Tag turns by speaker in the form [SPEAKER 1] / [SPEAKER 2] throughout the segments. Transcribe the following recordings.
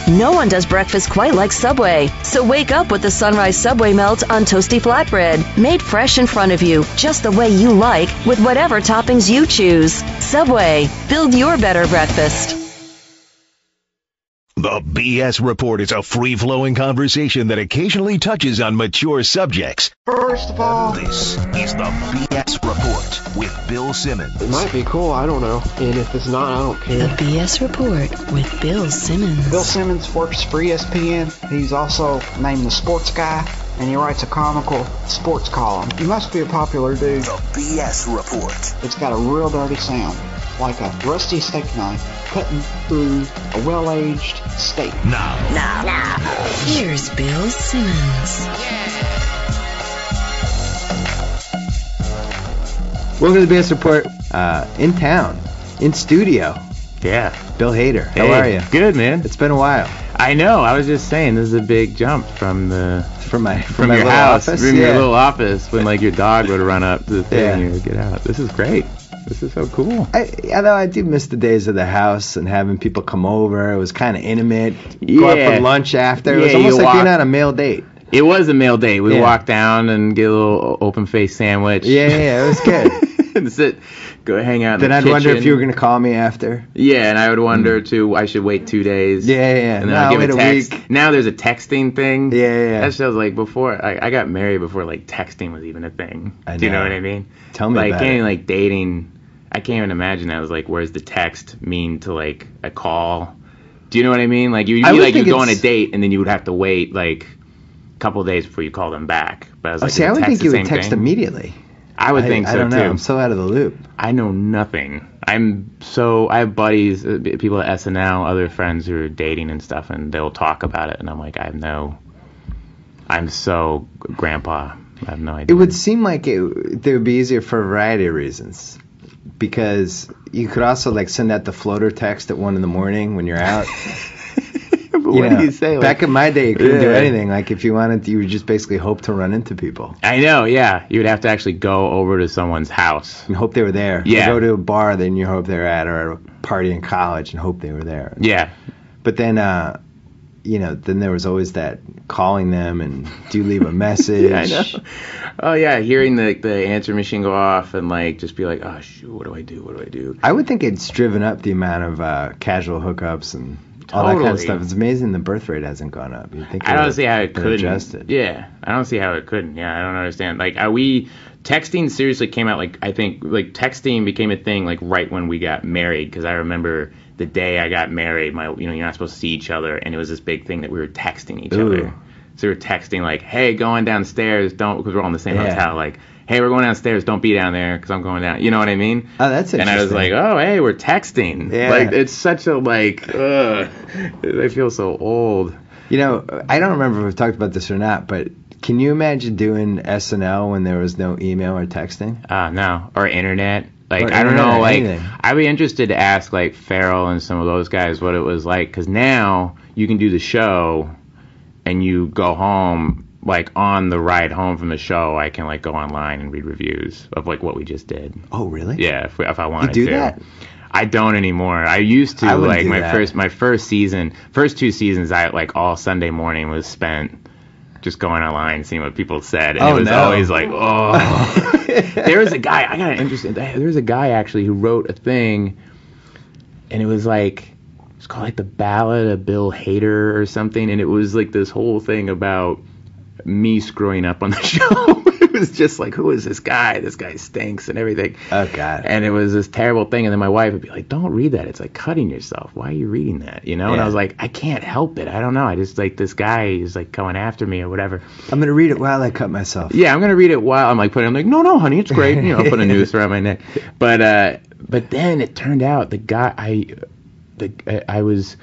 [SPEAKER 1] No one does breakfast quite like Subway. So wake up with the Sunrise Subway Melt on toasty flatbread. Made fresh in front of you, just the way you like, with whatever toppings you choose. Subway. Build your better breakfast.
[SPEAKER 2] The BS Report is a free-flowing conversation that occasionally touches on mature subjects.
[SPEAKER 3] First of all,
[SPEAKER 2] This is the BS Report with Bill Simmons.
[SPEAKER 3] it might be cool, I don't know. And if it's not, I don't
[SPEAKER 1] The
[SPEAKER 3] care.
[SPEAKER 1] BS Report with Bill Simmons.
[SPEAKER 3] Bill Simmons works for ESPN. He's also named the Sports Guy, and he writes a comical sports column. He must be a popular dude.
[SPEAKER 2] The BS Report.
[SPEAKER 3] It's got a real dirty sound, like a rusty steak knife cutting through a well-aged steak.
[SPEAKER 2] Now,
[SPEAKER 1] Here's Bill Simmons.
[SPEAKER 4] Welcome to the BS Report. In town, in studio,
[SPEAKER 5] Yeah.
[SPEAKER 4] Bill Hader. How
[SPEAKER 5] Hey,
[SPEAKER 4] are you?
[SPEAKER 5] Good, man.
[SPEAKER 4] It's been a while.
[SPEAKER 5] I know. I was just saying, this is a big jump from
[SPEAKER 4] From my
[SPEAKER 5] your
[SPEAKER 4] little
[SPEAKER 5] house,
[SPEAKER 4] office.
[SPEAKER 5] from
[SPEAKER 4] yeah.
[SPEAKER 5] your little office, when like your dog would run up to the thing
[SPEAKER 4] Yeah.
[SPEAKER 5] and you would get out. This is great. This is so cool.
[SPEAKER 4] Although I do miss the days of the house and having people come over. It was kind of intimate. Go out
[SPEAKER 5] Yeah.
[SPEAKER 4] for lunch after. It was
[SPEAKER 5] Yeah,
[SPEAKER 4] almost
[SPEAKER 5] you
[SPEAKER 4] like being
[SPEAKER 5] walk-
[SPEAKER 4] on a male date.
[SPEAKER 5] It was a male date. We
[SPEAKER 4] Yeah.
[SPEAKER 5] walk down and get a little open face sandwich.
[SPEAKER 4] Yeah, it was good.
[SPEAKER 5] And sit, go hang out in
[SPEAKER 4] Then
[SPEAKER 5] the
[SPEAKER 4] I'd wonder if
[SPEAKER 5] kitchen.
[SPEAKER 4] you were going to call me after.
[SPEAKER 5] Yeah, and I would wonder too. I should wait 2 days.
[SPEAKER 4] Yeah.
[SPEAKER 5] And then
[SPEAKER 4] No,
[SPEAKER 5] I give
[SPEAKER 4] wait
[SPEAKER 5] a
[SPEAKER 4] a
[SPEAKER 5] text.
[SPEAKER 4] week.
[SPEAKER 5] Now there's a texting thing.
[SPEAKER 4] Yeah.
[SPEAKER 5] That shows like before I got married before like texting was even a thing.
[SPEAKER 4] I
[SPEAKER 5] Do you know
[SPEAKER 4] know.
[SPEAKER 5] what I mean?
[SPEAKER 4] Tell me
[SPEAKER 5] like
[SPEAKER 4] about
[SPEAKER 5] can't
[SPEAKER 4] it.
[SPEAKER 5] even, like dating. I can't even imagine that. It was like, where's the text mean to like a call? Do you know what I mean? Like you'd
[SPEAKER 4] I
[SPEAKER 5] be
[SPEAKER 4] would
[SPEAKER 5] like you
[SPEAKER 4] think
[SPEAKER 5] go on a
[SPEAKER 4] it's-
[SPEAKER 5] date and then you would have to wait like a couple of days before you call them back. But I was like,
[SPEAKER 4] See,
[SPEAKER 5] is
[SPEAKER 4] I
[SPEAKER 5] a
[SPEAKER 4] would
[SPEAKER 5] text
[SPEAKER 4] think
[SPEAKER 5] the
[SPEAKER 4] you would
[SPEAKER 5] same
[SPEAKER 4] text
[SPEAKER 5] thing?
[SPEAKER 4] immediately.
[SPEAKER 5] I would think so
[SPEAKER 4] I don't know.
[SPEAKER 5] too.
[SPEAKER 4] I'm so out of the loop.
[SPEAKER 5] I know nothing. I have buddies, people at SNL, other friends who are dating and stuff, and they'll talk about it, and I'm like, I'm so grandpa. I have no idea.
[SPEAKER 4] It would seem like they would be easier for a variety of reasons. Because you could also like send out the floater text at 1 a.m. when you're out.
[SPEAKER 5] But what do you say? Like,
[SPEAKER 4] Back in my day, you couldn't do
[SPEAKER 5] Yeah.
[SPEAKER 4] anything. Like if you wanted to, you would just basically hope to run into people
[SPEAKER 5] I know, yeah. You would have to actually go over to someone's house.
[SPEAKER 4] and hope they were there.
[SPEAKER 5] Yeah.
[SPEAKER 4] Or go to a bar that you hope they were at, or a party in college and hope they were there.
[SPEAKER 5] Yeah.
[SPEAKER 4] But then, then there was always that calling them and do you leave a message?
[SPEAKER 5] Yeah, I know. Oh yeah, hearing the answer machine go off and like just be like, oh shoot, what do I do?
[SPEAKER 4] I would think it's driven up the amount of casual hookups and all that kind of
[SPEAKER 5] Totally.
[SPEAKER 4] stuff. It's amazing the birth rate hasn't gone up. You'd think
[SPEAKER 5] I
[SPEAKER 4] it
[SPEAKER 5] don't
[SPEAKER 4] would
[SPEAKER 5] see how it
[SPEAKER 4] been
[SPEAKER 5] couldn't.
[SPEAKER 4] adjusted.
[SPEAKER 5] Yeah, I don't see how it couldn't. Yeah, I don't understand. Like, texting seriously came out, like, I think, like, texting became a thing, like, right when we got married, because I remember the day I got married, you're not supposed to see each other, and it was this big thing that we were texting each
[SPEAKER 4] Ooh.
[SPEAKER 5] other. So we were texting, like, hey, going downstairs, because we're all in the same
[SPEAKER 4] Yeah.
[SPEAKER 5] hotel, like, hey, we're going downstairs, don't be down there, because I'm going down, you know what I mean?
[SPEAKER 4] Oh, that's interesting.
[SPEAKER 5] And I was like, oh, hey, we're texting.
[SPEAKER 4] Yeah.
[SPEAKER 5] Like, it's such a, like, I feel so old.
[SPEAKER 4] I don't remember if we've talked about this or not, but can you imagine doing SNL when there was no email or texting?
[SPEAKER 5] No, or internet. Like,
[SPEAKER 4] Or
[SPEAKER 5] I don't
[SPEAKER 4] internet,
[SPEAKER 5] know, like,
[SPEAKER 4] anything.
[SPEAKER 5] I'd be interested to ask, like, Farrell and some of those guys what it was like, because now you can do the show and you go home, like, on the ride home from the show, I can, like, go online and read reviews of, like, what we just did.
[SPEAKER 4] Oh, really?
[SPEAKER 5] Yeah, if I wanted
[SPEAKER 4] do
[SPEAKER 5] to.
[SPEAKER 4] that?
[SPEAKER 5] I don't anymore. I used to,
[SPEAKER 4] I wouldn't
[SPEAKER 5] like,
[SPEAKER 4] do
[SPEAKER 5] my
[SPEAKER 4] that.
[SPEAKER 5] first 2 seasons, I, like, all Sunday morning was spent just going online, seeing what people said, and
[SPEAKER 4] Oh,
[SPEAKER 5] it was
[SPEAKER 4] no.
[SPEAKER 5] always like, oh. There was a guy, I got interested. There was a guy actually who wrote a thing, and it was like, it's called like the Ballad of Bill Hader or something, and it was like this whole thing about me screwing up on the show. It was just like, who is this guy? This guy stinks and everything.
[SPEAKER 4] Oh, God.
[SPEAKER 5] And it was this terrible thing, and then my wife would be like, don't read that. It's like cutting yourself. Why are you reading that? You know? And
[SPEAKER 4] Yeah.
[SPEAKER 5] I was like, I can't help it. I don't know. I just like, this guy is like coming after me or whatever.
[SPEAKER 4] I'm going to read it while I cut myself.
[SPEAKER 5] Yeah, I'm gonna read it while I'm like putting. I'm like, no, honey, it's great. You know, put a noose around my neck. But then it turned out the guy I was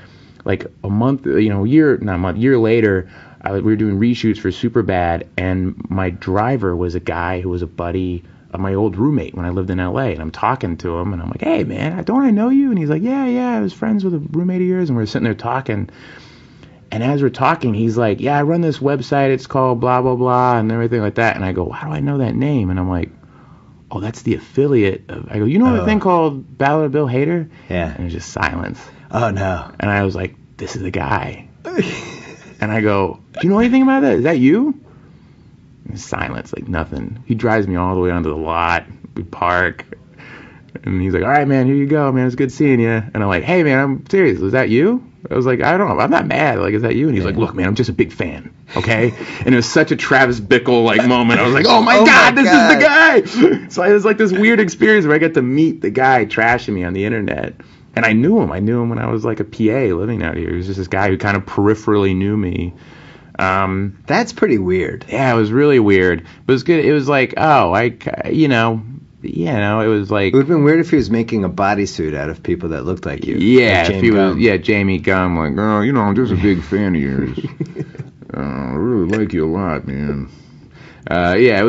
[SPEAKER 5] like a month, year later. We were doing reshoots for Superbad, and my driver was a guy who was a buddy of my old roommate when I lived in LA. And I'm talking to him, and I'm like, hey man, don't I know you? And he's like, yeah, I was friends with a roommate of yours, and we're sitting there talking. And as we're talking, he's like, yeah, I run this website. It's called blah, blah, blah, and everything like that. And I go, how do I know that name? And I'm like, oh, that's the affiliate of, I go, you know the thing called Ballad of Bill Hader?
[SPEAKER 4] Yeah.
[SPEAKER 5] And it was just silence.
[SPEAKER 4] Oh, no.
[SPEAKER 5] And I was like, this is the guy. And I go, do you know anything about that? Is that you? And silence, like nothing. He drives me all the way onto the lot. We park. And he's like, all right, man, here you go, man. It's good seeing you. And I'm like, hey, man, I'm serious. Was that you? I was like, I don't know. I'm not mad. Like, is that you? And he's like, look, man, I'm just a big fan. Okay? And it was such a Travis Bickle like moment. I was like, oh my God, this is the guy. So it was like this weird experience where I got to meet the guy trashing me on the internet. And I knew him. I knew him when I was like a PA living out here. He was just this guy who kind of peripherally knew me.
[SPEAKER 4] That's pretty weird.
[SPEAKER 5] Yeah, it was really weird. But it was good. It was like, oh, it was like.
[SPEAKER 4] It would have been weird if he was making a bodysuit out of people that looked like you.
[SPEAKER 5] Yeah,
[SPEAKER 4] like
[SPEAKER 5] if he was, Jamie Gum, like, oh, I'm just a big fan of yours. I really like you a lot, man. It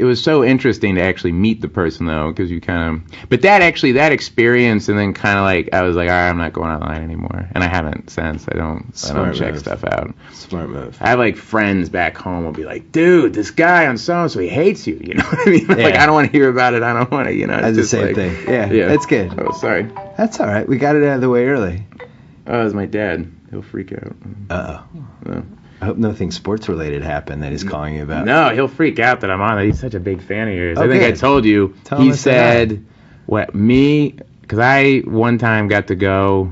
[SPEAKER 5] was so interesting to actually meet the person though, because you kind of, but that experience, and then kind of like, I was like, all right, I'm not going online anymore, and I haven't since. I don't check stuff out.
[SPEAKER 4] Smart move.
[SPEAKER 5] I have like friends back home will be like, dude, this guy on so-and-so, he hates you, you know what I mean? Like, I don't want to hear about it, I don't want to, you know.
[SPEAKER 4] That's the same thing. Yeah, that's good.
[SPEAKER 5] Oh, sorry.
[SPEAKER 4] That's all right. We got it out of the way early.
[SPEAKER 5] Oh, it was my dad. He'll freak out.
[SPEAKER 4] Uh-oh. I hope nothing sports related happened that he's calling you about.
[SPEAKER 5] No, he'll freak out that I'm on it. He's such a big fan of yours.
[SPEAKER 4] Okay.
[SPEAKER 5] I think I told you. He said, because I one time got to go,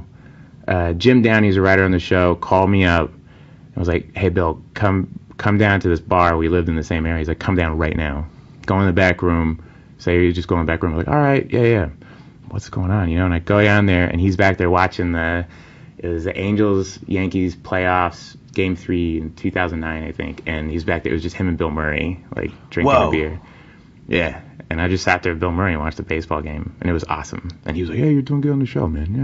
[SPEAKER 5] Jim Downey's a writer on the show, called me up and was like, hey, Bill, come down to this bar. We lived in the same area. He's like, come down right now. Go in the back room. Say, you just go in the back room. I'm like, all right, yeah. What's going on, you know? And I go down there, and he's back there watching it was the Angels-Yankees playoffs, Game 3 in 2009, I think, and he's back there. It was just him and Bill Murray, like, drinking a beer. Yeah, and I just sat there with Bill Murray and watched the baseball game, and it was awesome. And he was like, yeah, you're doing good on the show, man. Yeah,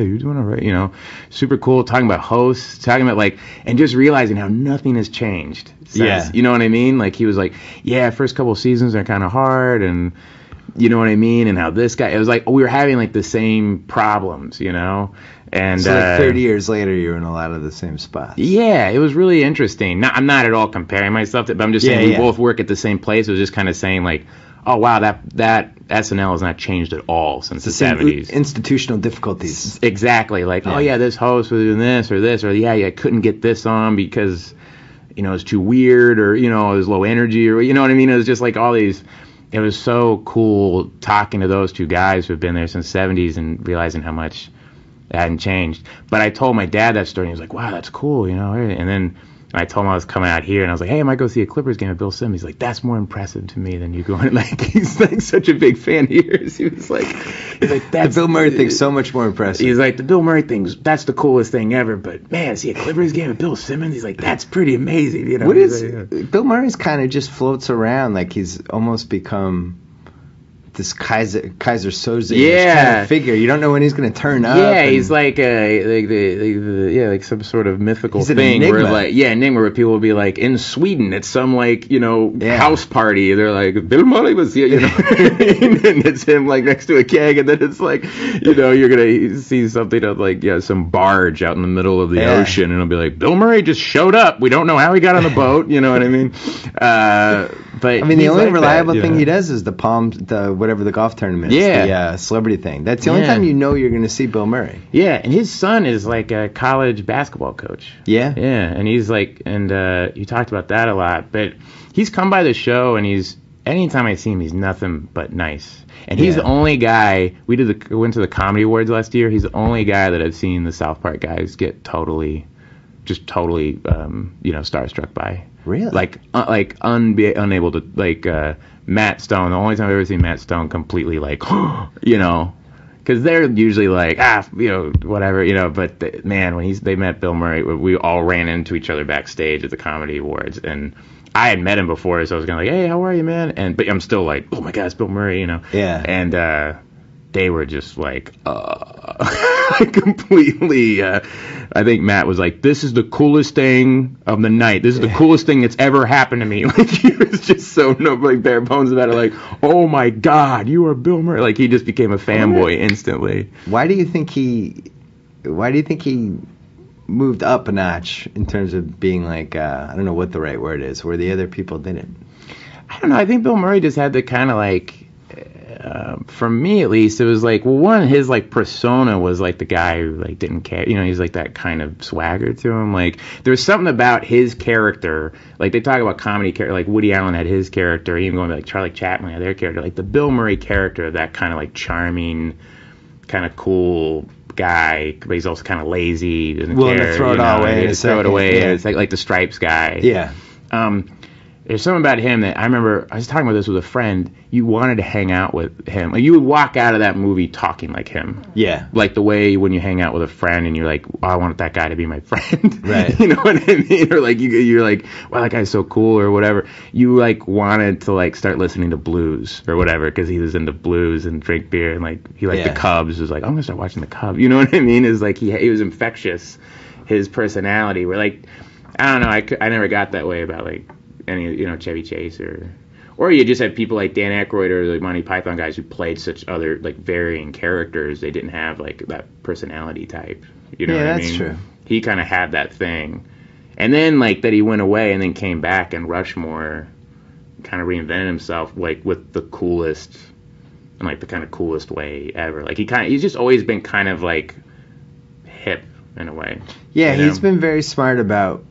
[SPEAKER 5] you're doing all right, you know. Super cool, talking about hosts, talking about, like, and just realizing how nothing has changed since, you know what I mean? Like, he was like, yeah, first couple of seasons are kind of hard, and you know what I mean? And how this guy, it was like, we were having, like, the same problems, you know? And
[SPEAKER 4] so like 30 years later, you're in a lot of the same spots.
[SPEAKER 5] Yeah, it was really interesting. I'm not at all comparing myself to, but I'm just saying we both work at the same place. It was just kind of saying like, oh wow, that SNL has not changed at all since the 70s.
[SPEAKER 4] Institutional difficulties.
[SPEAKER 5] Exactly. Like, this host was doing this, or I couldn't get this on because, you know, it's too weird, or, you know, it was low energy, or, you know what I mean? It was just like all these. It was so cool talking to those two guys who have been there since the 70s and realizing how much it hadn't changed. But I told my dad that story, and he was like, wow, that's cool, you know. And then I told him I was coming out here, and I was like, hey, I might go see a Clippers game at Bill Simmons. He's like, that's more impressive to me than you going. Like, he's like such a big fan of yours. He was like,
[SPEAKER 4] that's the Bill Murray thing's so much more impressive.
[SPEAKER 5] He's like, the Bill Murray thing's, that's the coolest thing ever. But man, see a Clippers game at Bill Simmons. He's like, that's pretty amazing. You know,
[SPEAKER 4] what is Bill Murray's kind of just floats around like he's almost become this Kaiser Soze kind of figure. You don't know when he's going to turn up.
[SPEAKER 5] Yeah, he's like like some sort of mythical thing
[SPEAKER 4] enigma.
[SPEAKER 5] Where like enigma where people will be like in Sweden at some like, you know, house party. They're like, Bill Murray was here, you know. And it's him like next to a keg, and then it's like, you know, you're gonna see something of like some barge out in the middle of the ocean, and it'll be like, Bill Murray just showed up. We don't know how he got on the boat. You know what I mean? But
[SPEAKER 4] I mean, the only reliable thing he does is whatever the golf tournament is, the celebrity thing. That's the only time you know you're going to see Bill Murray.
[SPEAKER 5] Yeah, and his son is like a college basketball coach. Yeah, and he's like, and you talked about that a lot, but he's come by the show, and anytime I see him, he's nothing but nice. And he's the only guy, we went to the Comedy Awards last year, he's the only guy that I've seen the South Park guys get totally starstruck by.
[SPEAKER 4] Really?
[SPEAKER 5] Like unable to, like, Matt Stone, the only time I've ever seen Matt Stone completely, like, you know, because they're usually like, you know, whatever, you know, but when they met Bill Murray, we all ran into each other backstage at the Comedy Awards, and I had met him before, so I was kind of like, hey, how are you, man? But I'm still like, oh my God, it's Bill Murray, you know? Yeah. And they were just like, completely, I think Matt was like, this is the coolest thing of the night. This is the coolest thing that's ever happened to me. Like, he was just so bare bones about it. Like, oh my God, you are Bill Murray. Like, he just became a fanboy instantly.
[SPEAKER 4] Why do you think he moved up a notch in terms of being like, I don't know what the right word is, where the other people didn't?
[SPEAKER 5] I don't know. I think Bill Murray just had the kind of like, for me at least, it was like, well, one, his like persona was like the guy who like didn't care, he's like that kind of swagger to him. Like there's something about his character, like they talk about comedy character, like Woody Allen had his character, even going to like Charlie Chaplin had their character, like the Bill Murray character, that kind of like charming, kind of cool guy, but he's also kind of lazy, doesn't
[SPEAKER 4] willing
[SPEAKER 5] care,
[SPEAKER 4] to throw it all away,
[SPEAKER 5] throw it away.
[SPEAKER 4] Yeah.
[SPEAKER 5] It's like the Stripes guy.
[SPEAKER 4] Yeah.
[SPEAKER 5] There's something about him that I remember, I was talking about this with a friend, you wanted to hang out with him. Like you would walk out of that movie talking like him.
[SPEAKER 4] Yeah.
[SPEAKER 5] Like the way when you hang out with a friend and you're like, oh, I want that guy to be my friend.
[SPEAKER 4] Right.
[SPEAKER 5] You know what I mean? Or like you're like, wow, that guy's so cool or whatever. You like wanted to like start listening to blues or whatever because he was into blues and drink beer and like he liked the Cubs. It was like, I'm going to start watching the Cubs. You know what I mean? It's like he was infectious, his personality. Where like, I don't know, I never got that way about like any, Chevy Chase or you just have people like Dan Aykroyd or the Monty Python guys who played such other like varying characters. They didn't have like that personality type. You know what I mean?
[SPEAKER 4] Yeah, that's true.
[SPEAKER 5] He kind of had that thing. And then like that he went away and then came back and Rushmore kind of reinvented himself like with the coolest and like the kind of coolest way ever. Like he's just always been kind of like hip in a way.
[SPEAKER 4] Yeah, he's been very smart about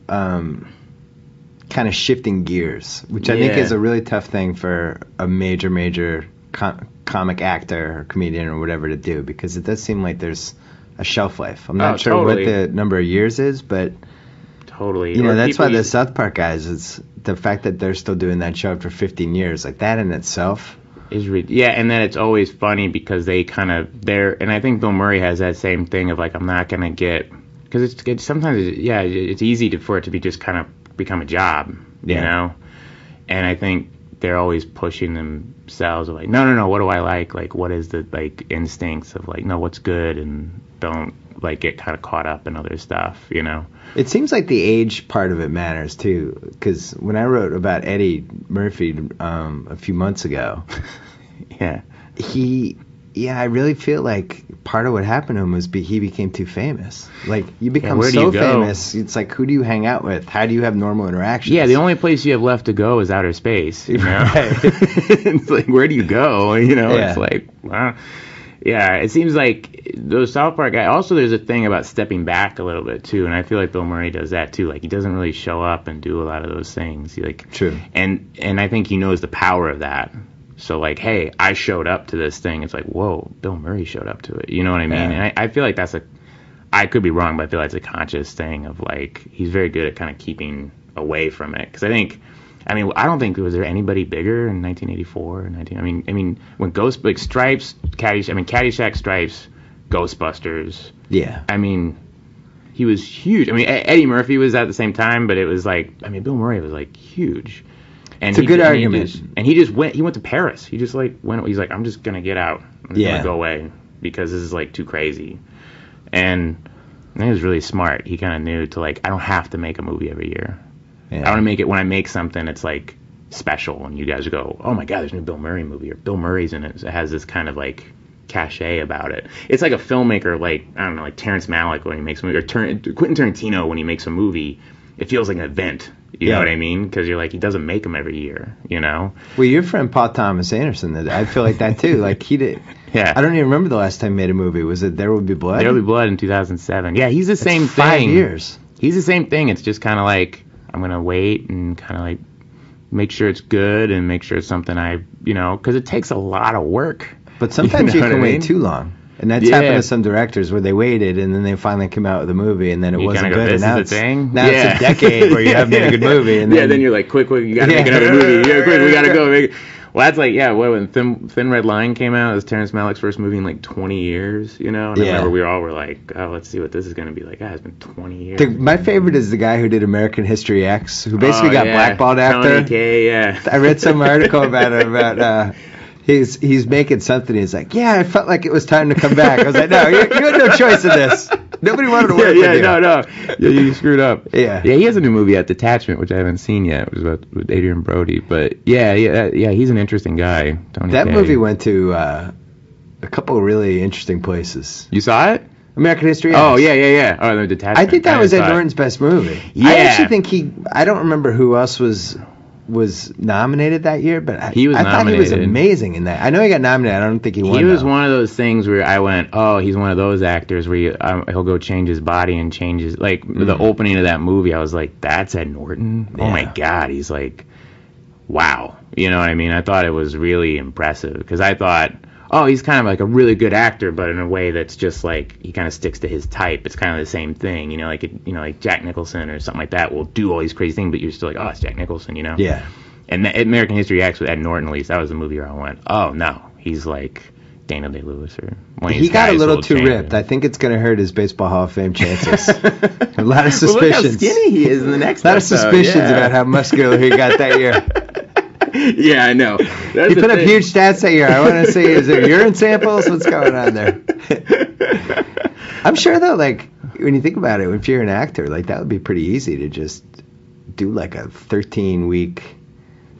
[SPEAKER 4] kind of shifting gears, which I think is a really tough thing for a major comic actor or comedian or whatever to do, because it does seem like there's a shelf life. I'm not sure what the number of years is, but
[SPEAKER 5] totally.
[SPEAKER 4] That's why the South Park guys, it's the fact that they're still doing that show after 15 years, like that in itself
[SPEAKER 5] is and then it's always funny because they kind of and I think Bill Murray has that same thing of like, I'm not gonna get, because it's sometimes it's easy for it to be just kind of become a job, you know? And I think they're always pushing themselves like, no, what do I like what is the like instincts of like, no, what's good, and don't like get kind of caught up in other stuff,
[SPEAKER 4] It seems like the age part of it matters too, because when I wrote about Eddie Murphy a few months ago, I really feel like part of what happened to him was he became too famous. Like, you become so famous, it's like, who do you hang out with? How do you have normal interactions?
[SPEAKER 5] Yeah, the only place you have left to go is outer space, Right. It's like, where do you go? It's like, wow. Yeah, it seems like those South Park guys, also there's a thing about stepping back a little bit, too, and I feel like Bill Murray does that, too. Like, he doesn't really show up and do a lot of those things.
[SPEAKER 4] True.
[SPEAKER 5] And I think he knows the power of that. So, like, hey, I showed up to this thing. It's like, whoa, Bill Murray showed up to it. You know what I mean?
[SPEAKER 4] Yeah.
[SPEAKER 5] And I feel like I could be wrong, but I feel like it's a conscious thing of, like, he's very good at kind of keeping away from it. Because I don't think, was there anybody bigger in 1984? I mean, when Stripes, Caddyshack, Stripes, Ghostbusters.
[SPEAKER 4] Yeah.
[SPEAKER 5] I mean, he was huge. I mean, Eddie Murphy was at the same time, but it was like, Bill Murray was, like, huge. And
[SPEAKER 4] it's a good argument.
[SPEAKER 5] He went to Paris. He just like went. He's like, I'm just gonna get out. I'm just gonna go away because this is like too crazy. And he was really smart. He kind of knew to like, I don't have to make a movie every year. I want to make it when I make something. It's like special, and you guys go, oh my God, there's a new Bill Murray movie, or Bill Murray's in it. So it has this kind of like cachet about it. It's like a filmmaker, like I don't know, like Terrence Malick when he makes a movie, or Quentin Tarantino when he makes a movie. It feels like an event. You know what I mean? Because you're like, he doesn't make them every year, Well,
[SPEAKER 4] your friend Paul Thomas Anderson, I feel like that too. Like he did.
[SPEAKER 5] Yeah.
[SPEAKER 4] I don't even remember the last time he made a movie. Was it There Will Be Blood?
[SPEAKER 5] There Will Be Blood in 2007. Yeah, he's the same thing.
[SPEAKER 4] 5 years.
[SPEAKER 5] He's the same thing. It's just kind of like, I'm going to wait and kind of like make sure it's good and make sure it's something because it takes a lot of work.
[SPEAKER 4] But sometimes you can wait too long. And that's happened to some directors where they waited and then they finally come out with a movie and then it wasn't good. And now it's a decade where you haven't made a good movie. And
[SPEAKER 5] then you're like, quick, you got to make another movie. Yeah, quick, we got to go make it. Well, that's like, when Thin Red Line came out, it was Terrence Malick's first movie in like 20 years, And I remember we were like, oh, let's see what this is going to be like. It's been 20 years.
[SPEAKER 4] My favorite is the guy who did American History X, who basically got blackballed after.
[SPEAKER 5] Tony Kaye,
[SPEAKER 4] I read some article about it, He's making something. He's like, I felt like it was time to come back. I was like, no, you had no choice in this. Nobody wanted to work with you.
[SPEAKER 5] No. Yeah, you screwed up.
[SPEAKER 4] Yeah,
[SPEAKER 5] he has a new movie at Detachment, which I haven't seen yet. It was with Adrian Brody. But yeah, he's an interesting guy. Tony
[SPEAKER 4] that
[SPEAKER 5] Kaye.
[SPEAKER 4] movie went to a couple of really interesting places.
[SPEAKER 5] You saw it?
[SPEAKER 4] American History X.
[SPEAKER 5] Oh, yeah. Oh, the Detachment.
[SPEAKER 4] I think that was Ed Norton's best movie.
[SPEAKER 5] Yeah.
[SPEAKER 4] I actually think I don't remember who else was was nominated that year, but I thought he was
[SPEAKER 5] nominated.
[SPEAKER 4] amazing in that. I know he got nominated. I don't think he won.
[SPEAKER 5] He was one of those things where I went, oh, he's one of those actors where he'll go change his body and changes. Like, the opening of that movie, I was like, that's Ed Norton? Yeah. Oh, my God. He's like, wow. You know what I mean? I thought it was really impressive because I thought, oh, he's kind of like a really good actor, but in a way that's just like he kind of sticks to his type. It's kind of the same thing, you know, like Jack Nicholson or something like that will do all these crazy things, but you're still like, oh, it's Jack Nicholson, you know?
[SPEAKER 4] Yeah.
[SPEAKER 5] And American History X with Ed Norton, at least, that was the movie where I went, oh no, he's like Daniel Day-Lewis or one of these
[SPEAKER 4] He got a
[SPEAKER 5] guys
[SPEAKER 4] little
[SPEAKER 5] will
[SPEAKER 4] too
[SPEAKER 5] change
[SPEAKER 4] ripped.
[SPEAKER 5] it.
[SPEAKER 4] I think it's going to hurt his Baseball Hall of Fame chances. A lot of suspicions.
[SPEAKER 5] Well, look how skinny he is in the next
[SPEAKER 4] A lot of
[SPEAKER 5] episode,
[SPEAKER 4] suspicions about how muscular he got that year.
[SPEAKER 5] Yeah, I know. That's
[SPEAKER 4] He put up huge stats that year. I want to see, is there urine samples? What's going on there? I'm sure, though, like, when you think about it, if you're an actor, like, that would be pretty easy to just do, like, a 13-week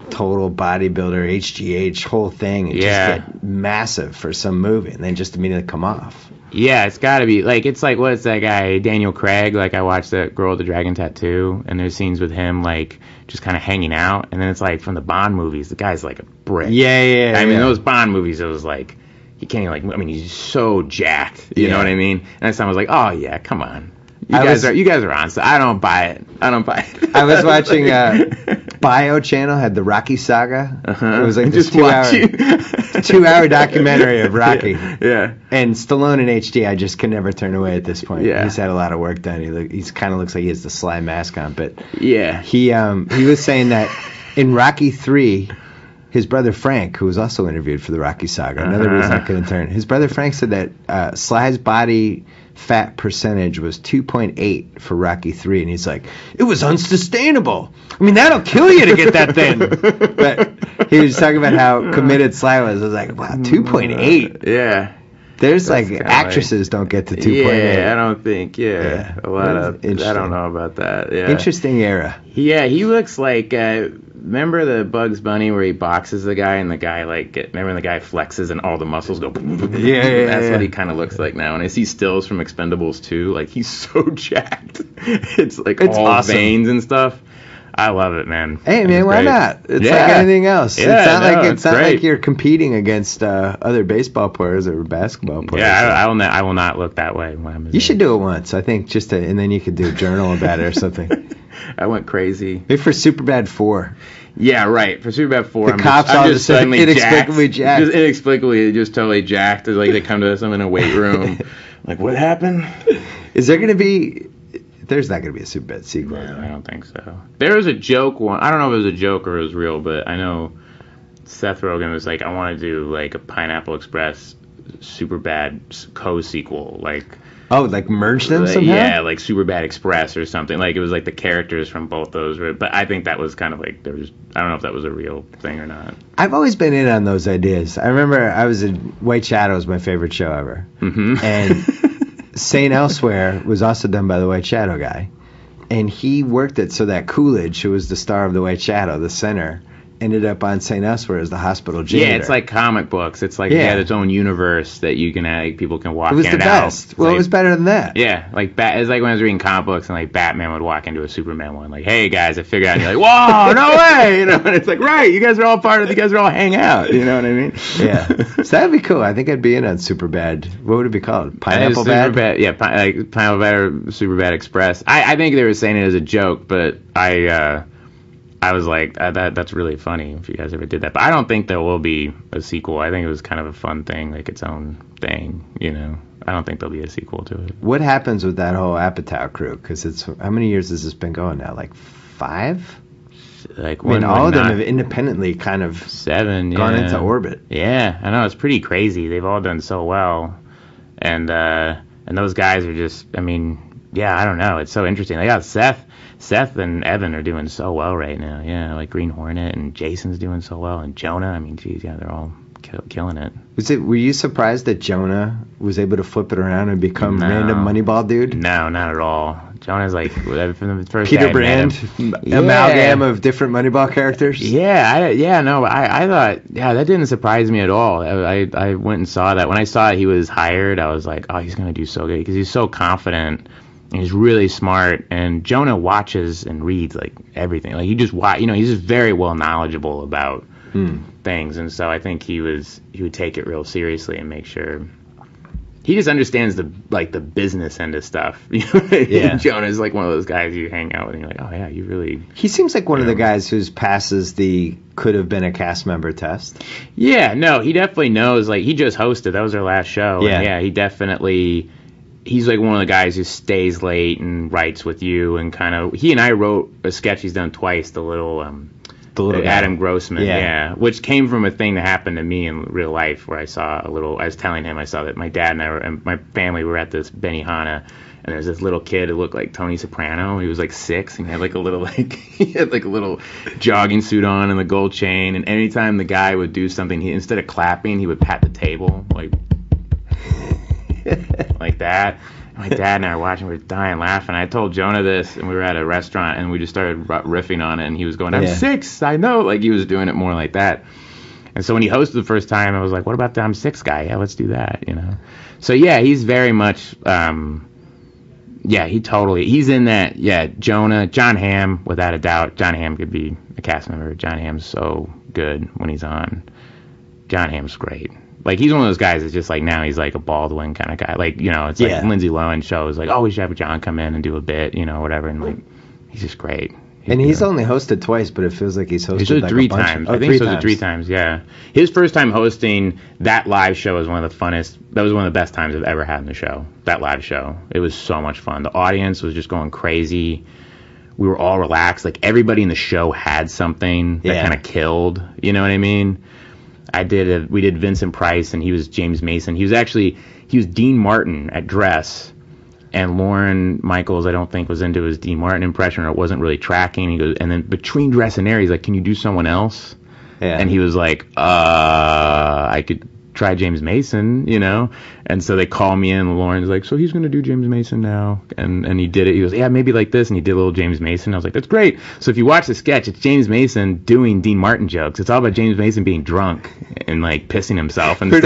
[SPEAKER 4] total bodybuilder, HGH whole thing and just get massive for some movie and then just immediately come off.
[SPEAKER 5] Yeah, it's got to be. Like, it's like, what's that guy, Daniel Craig? Like, I watched that Girl with the Dragon Tattoo, and there's scenes with him, like, just kind of hanging out. And then it's like, from the Bond movies, the guy's like a brick.
[SPEAKER 4] Yeah.
[SPEAKER 5] I mean, those Bond movies, it was like, he can't even, like, I mean, he's so jacked. You know what I mean? And this time I was like, oh, yeah, come on. You guys are on. So I don't buy it.
[SPEAKER 4] I was watching Bio Channel had the Rocky Saga. It was like this 2-hour documentary of Rocky.
[SPEAKER 5] Yeah.
[SPEAKER 4] And Stallone in HD, I just can never turn away at this point.
[SPEAKER 5] Yeah.
[SPEAKER 4] He's had a lot of work done. He's kind of looks like he has the sly mask on, but
[SPEAKER 5] yeah.
[SPEAKER 4] He was saying that in Rocky 3, his brother Frank, who was also interviewed for the Rocky Saga, another reason I couldn't turn. His brother Frank said that Sly's body fat percentage was 2.8 for Rocky 3, and he's like, it was unsustainable. I mean, that'll kill you to get that thin. But he was talking about how committed Sly was. I was like, wow, 2.8.
[SPEAKER 5] Yeah.
[SPEAKER 4] There's like actresses don't get to 2.8.
[SPEAKER 5] Yeah, I don't think. Yeah. A lot of. I don't know about that. Yeah.
[SPEAKER 4] Interesting era.
[SPEAKER 5] Yeah, he looks like. Remember the Bugs Bunny where he boxes the guy and the guy remember when the guy flexes and all the muscles go.
[SPEAKER 4] Yeah.
[SPEAKER 5] That's what he kind of looks like now. And I see stills from Expendables 2. Like he's so jacked. It's like all
[SPEAKER 4] awesome.
[SPEAKER 5] veins and stuff. I love it, man.
[SPEAKER 4] Hey, man, why not? It's like anything else. It's not like you're competing against other baseball players or basketball players.
[SPEAKER 5] Yeah, I will not look that way.
[SPEAKER 4] You should do it once, I think, and then you could do a journal about it or something.
[SPEAKER 5] I went crazy.
[SPEAKER 4] Maybe for Superbad 4.
[SPEAKER 5] Yeah, right. For Superbad 4,
[SPEAKER 4] I'm just suddenly inexplicably jacked.
[SPEAKER 5] Just inexplicably, just totally jacked. It's like they come to us in a weight room. Like, what happened?
[SPEAKER 4] Is there going to be... There's not going to be a Superbad sequel.
[SPEAKER 5] No, I don't think so. There was a joke one. I don't know if it was a joke or it was real, but I know Seth Rogen was like, I want to do like a Pineapple Express Superbad co-sequel, like.
[SPEAKER 4] Oh, like merge them somehow?
[SPEAKER 5] Yeah, like Superbad Express or something. Like it was like the characters from both those. But I think that was kind of like I don't know if that was a real thing or not.
[SPEAKER 4] I've always been in on those ideas. I remember I was in White Shadows, my favorite show ever, and. St. Elsewhere was also done by the White Shadow guy, and he worked it so that Coolidge, who was the star of the White Shadow, the center, ended up on St. Elsewhere as the hospital janitor.
[SPEAKER 5] Yeah, it's like comic books. It's like it had its own universe that you can people can walk in and out.
[SPEAKER 4] It was the best. Well, it was better than that.
[SPEAKER 5] Yeah, like it's like when I was reading comic books and like Batman would walk into a Superman one, like, "Hey guys, I figured out." And you're like, "Whoa, no way!" You know, and it's like, right, you guys are all you guys are all hang out. You know what I mean?
[SPEAKER 4] Yeah. So that'd be cool. I think I'd be in on Superbad. What would it be called? Pineapple Bad?
[SPEAKER 5] Yeah, like Pineapple Bad or Superbad Express. I think they were saying it as a joke, but I was like, that's really funny if you guys ever did that. But I don't think there will be a sequel. I think it was kind of a fun thing, like its own thing, you know. I don't think there'll be a sequel to it.
[SPEAKER 4] What happens with that whole Apatow crew? Because how many years has this been going now? Like 5?
[SPEAKER 5] Like
[SPEAKER 4] all of them have independently kind of
[SPEAKER 5] 7
[SPEAKER 4] gone into orbit.
[SPEAKER 5] Yeah, I know, it's pretty crazy. They've all done so well. And those guys are just, I mean, yeah, I don't know. It's so interesting. They got Seth and Evan are doing so well right now. Yeah, like Green Hornet and Jason's doing so well. And Jonah, I mean, geez, yeah, they're all killing it.
[SPEAKER 4] Were you surprised that Jonah was able to flip it around and become random Moneyball dude?
[SPEAKER 5] No, not at all. Jonah's like, from the first
[SPEAKER 4] Peter Brand, amalgam of different Moneyball characters?
[SPEAKER 5] I thought, that didn't surprise me at all. I went and saw that. When I saw he was hired, I was like, oh, he's going to do so good because he's so confident And he's really smart, and Jonah watches and reads like everything. Like he just he's just very well knowledgeable about things, and so I think he would take it real seriously and make sure he just understands the business end of stuff.
[SPEAKER 4] Yeah.
[SPEAKER 5] Jonah's like one of those guys you hang out with and you're like, oh yeah, you really.
[SPEAKER 4] He seems like one of the guys who passes the could have been a cast member test.
[SPEAKER 5] Yeah, no, he definitely knows. Like he just hosted. That was their last show.
[SPEAKER 4] Yeah,
[SPEAKER 5] and yeah, he definitely. He's like one of the guys who stays late and writes with you and kind of. He and I wrote a sketch he's done twice. The little Adam Grossman, yeah, which came from a thing that happened to me in real life where I was telling him I saw that my dad and my family were at this Benihana, and there's this little kid who looked like Tony Soprano. He was like 6 and he had like a little jogging suit on and the gold chain, and anytime the guy would do something, instead of clapping, he would pat the table like that. My dad and I were watching, we were dying laughing. I told Jonah this, and we were at a restaurant, and we just started riffing on it, and he was going, I'm 6, I know. Like, he was doing it more like that. And so when he hosted the first time, I was like, what about the I'm 6 guy? Yeah, let's do that, So, yeah, he's very much, he's in that, Jonah, John Hamm, without a doubt. John Hamm could be a cast member. John Hamm's so good when he's on. John Hamm's great. Like, he's one of those guys that's just like, now he's like a Baldwin kind of guy. Like, it's like Lindsay Lohan shows, like, oh, we should have John come in and do a bit, whatever. And, like, he's just great.
[SPEAKER 4] He's only hosted twice, but it feels like he's hosted like
[SPEAKER 5] 3 times. I think he's hosted 3 times, yeah. His first time hosting that live show was one of the funnest. That was one of the best times I've ever had in the show, that live show. It was so much fun. The audience was just going crazy. We were all relaxed. Like, everybody in the show had something that kind of killed. You know what I mean? We did Vincent Price, and he was James Mason. He was Dean Martin at Dress, and Lorne Michaels, I don't think, was into his Dean Martin impression, or it wasn't really tracking. He goes, and then between Dress and Air, he's like, can you do someone else? Yeah. And he was like, I could try James Mason, and so they call me in, and Lauren's like, so he's going to do James Mason now, and he did it. He goes, yeah, maybe like this, and he did a little James Mason. I was like, that's great. So if you watch the sketch, it's James Mason doing Dean Martin jokes. It's all about James Mason being drunk and like pissing himself and for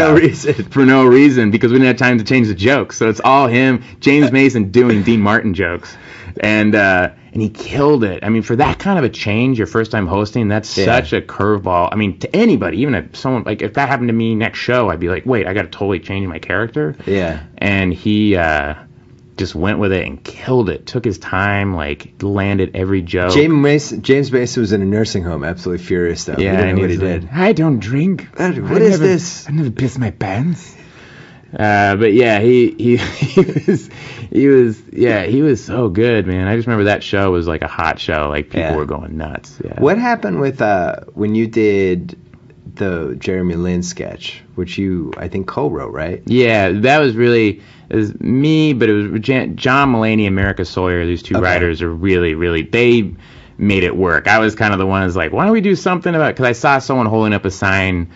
[SPEAKER 5] no reason, because we didn't have time to change the jokes. So it's all him, James Mason doing Dean Martin jokes, and he killed it. I mean, for that kind of a change, your first time hosting, that's such a curveball. I mean, to anybody, even if someone, like, if that happened to me next show, I'd be like, wait, I got to totally change my character.
[SPEAKER 4] Yeah.
[SPEAKER 5] And he just went with it and killed it. Took his time, like, landed every joke.
[SPEAKER 4] James Mason was in a nursing home, absolutely furious, though.
[SPEAKER 5] Yeah,
[SPEAKER 4] and what he did.
[SPEAKER 5] I don't drink.
[SPEAKER 4] What is this?
[SPEAKER 5] I never pissed my pants. But yeah, he was so good, man. I just remember that show was like a hot show. Like, people were going nuts. Yeah.
[SPEAKER 4] What happened with when you did the Jeremy Lin sketch, which you, I think, co-wrote, right?
[SPEAKER 5] Yeah, that was really, it was me, but it was John Mulaney and America Sawyer. These two writers are really, really, they made it work. I was kind of the one who's like, why don't we do something about, because I saw someone holding up a sign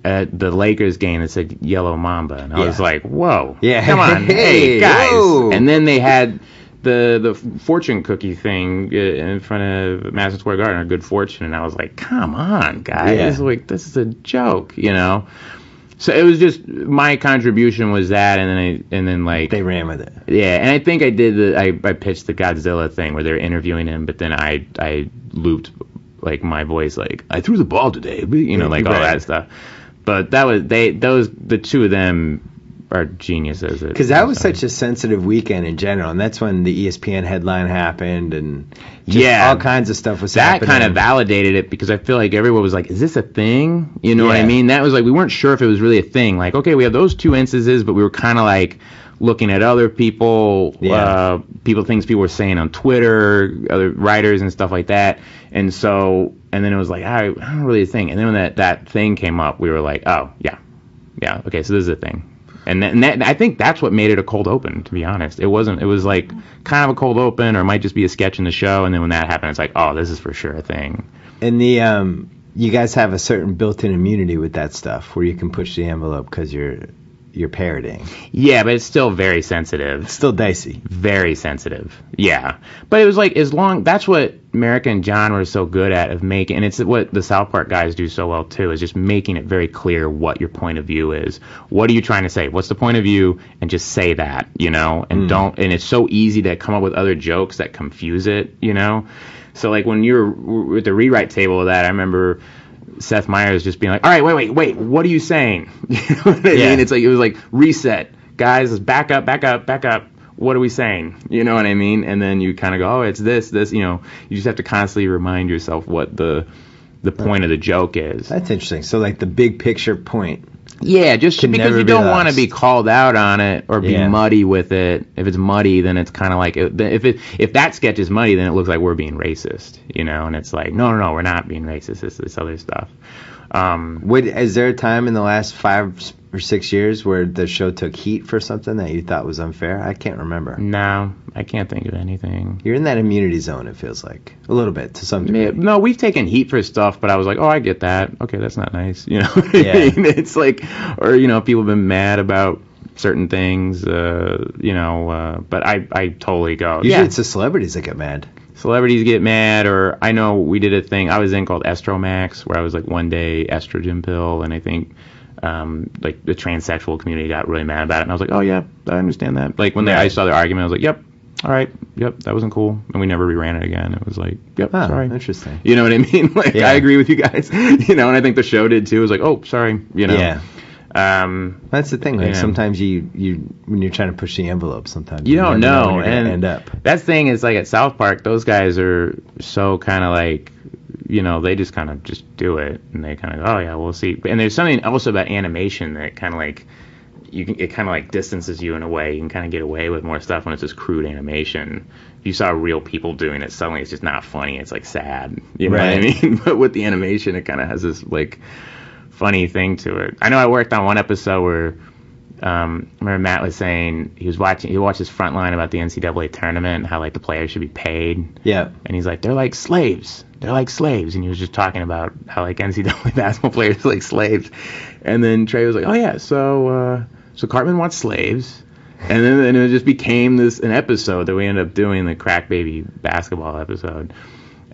[SPEAKER 5] at the Lakers game that said Yellow Mamba, and I was like, whoa, come on, hey guys. Whoa. And then they had the fortune cookie thing in front of Madison Square Garden, or Good Fortune, and I was like, come on, guys, like, this is a joke, So it was just, my contribution was that, and then like
[SPEAKER 4] they ran with it.
[SPEAKER 5] Yeah, and I think I did I pitched the Godzilla thing where they're interviewing him, but then I looped like my voice, like, I threw the ball today, like all that stuff. But that was the two of them are geniuses.
[SPEAKER 4] Because that was such a sensitive weekend in general, and that's when the ESPN headline happened, and just all kinds of stuff was happening.
[SPEAKER 5] That kind of validated it, because I feel like everyone was like, is this a thing? You know what I mean? That was like, we weren't sure if it was really a thing. Like, okay, we have those 2 instances, but we were kind of like looking at other people, things people were saying on Twitter, other writers and stuff like that. And so, and then it was like, I don't really think. And then when that thing came up, we were like, oh, yeah, okay, so this is a thing. And that, I think that's what made it a cold open, to be honest. It was like kind of a cold open, or it might just be a sketch in the show. And then when that happened, it's like, oh, this is for sure a thing.
[SPEAKER 4] And you guys have a certain built-in immunity with that stuff, where you can push the envelope because you're parroting.
[SPEAKER 5] Yeah, but it's still very sensitive.
[SPEAKER 4] It's still dicey.
[SPEAKER 5] Very sensitive. Yeah. But it was like, that's what America and John were so good at of making, and it's what the South Park guys do so well too, is just making it very clear what your point of view is. What are you trying to say? What's the point of view? And just say that, you know, and and it's so easy to come up with other jokes that confuse it, you know? So like when you're at the rewrite table of that, I remember Seth Meyers just being like, all right, wait, what are you saying? You know what I mean? It's like, it was like, reset. Guys, let's back up. What are we saying? You know what I mean? And then you kind of go, oh, it's this, you know. You just have to constantly remind yourself what the point of the joke is.
[SPEAKER 4] That's interesting. So, like, the big picture point.
[SPEAKER 5] Yeah, just because you don't want to be called out on it or be muddy with it. If it's muddy, then it's kind of like, if that sketch is muddy, then it looks like we're being racist, you know? And it's like, no, we're not being racist. It's this other stuff.
[SPEAKER 4] Is there a time in the last 5 or 6 years where the show took heat for something that you thought was unfair? I can't remember.
[SPEAKER 5] No, I can't think of anything.
[SPEAKER 4] You're in that immunity zone, it feels like. A little bit, to some degree.
[SPEAKER 5] No, we've taken heat for stuff, but I was like, oh, I get that. Okay, that's not nice. You know what I mean? It's like, or, you know, people have been mad about certain things, you know, but I totally go.
[SPEAKER 4] Usually it's the celebrities that get mad.
[SPEAKER 5] Celebrities get mad, or I know we did a thing I was in called Estromax, where I was like one day estrogen pill, and I think like the transsexual community got really mad about it, and I was like, oh yeah, I understand that. Like when I saw their argument, I was like, yep, all right, yep, that wasn't cool, and we never reran it again. It was like, yep, sorry.
[SPEAKER 4] Interesting.
[SPEAKER 5] You know what I mean? Like I agree with you guys, you know, and I think the show did too. It was like, oh, sorry, you know.
[SPEAKER 4] Yeah. That's the thing. Like sometimes you when you're trying to push the envelope, sometimes
[SPEAKER 5] you don't know,
[SPEAKER 4] and end up.
[SPEAKER 5] That's the thing is like at South Park, those guys are so kind of like, you know, they just kind of just do it, and they kind of go, oh yeah, we'll see. And there's something also about animation that kind of like it kind of like distances you in a way. You can kind of get away with more stuff when it's just crude animation. If you saw real people doing it, suddenly it's just not funny. It's like sad. You know what I mean? But with the animation, it kind of has this like funny thing to it. I know I worked on one episode where remember Matt was saying he watched his front line about the NCAA tournament and how like the players should be paid.
[SPEAKER 4] Yeah.
[SPEAKER 5] And he's like, they're like slaves. And he was just talking about how like NCAA basketball players are like slaves. And then Trey was like, oh yeah, so Cartman wants slaves. And then it just became an episode that we ended up doing, the Crack Baby basketball episode.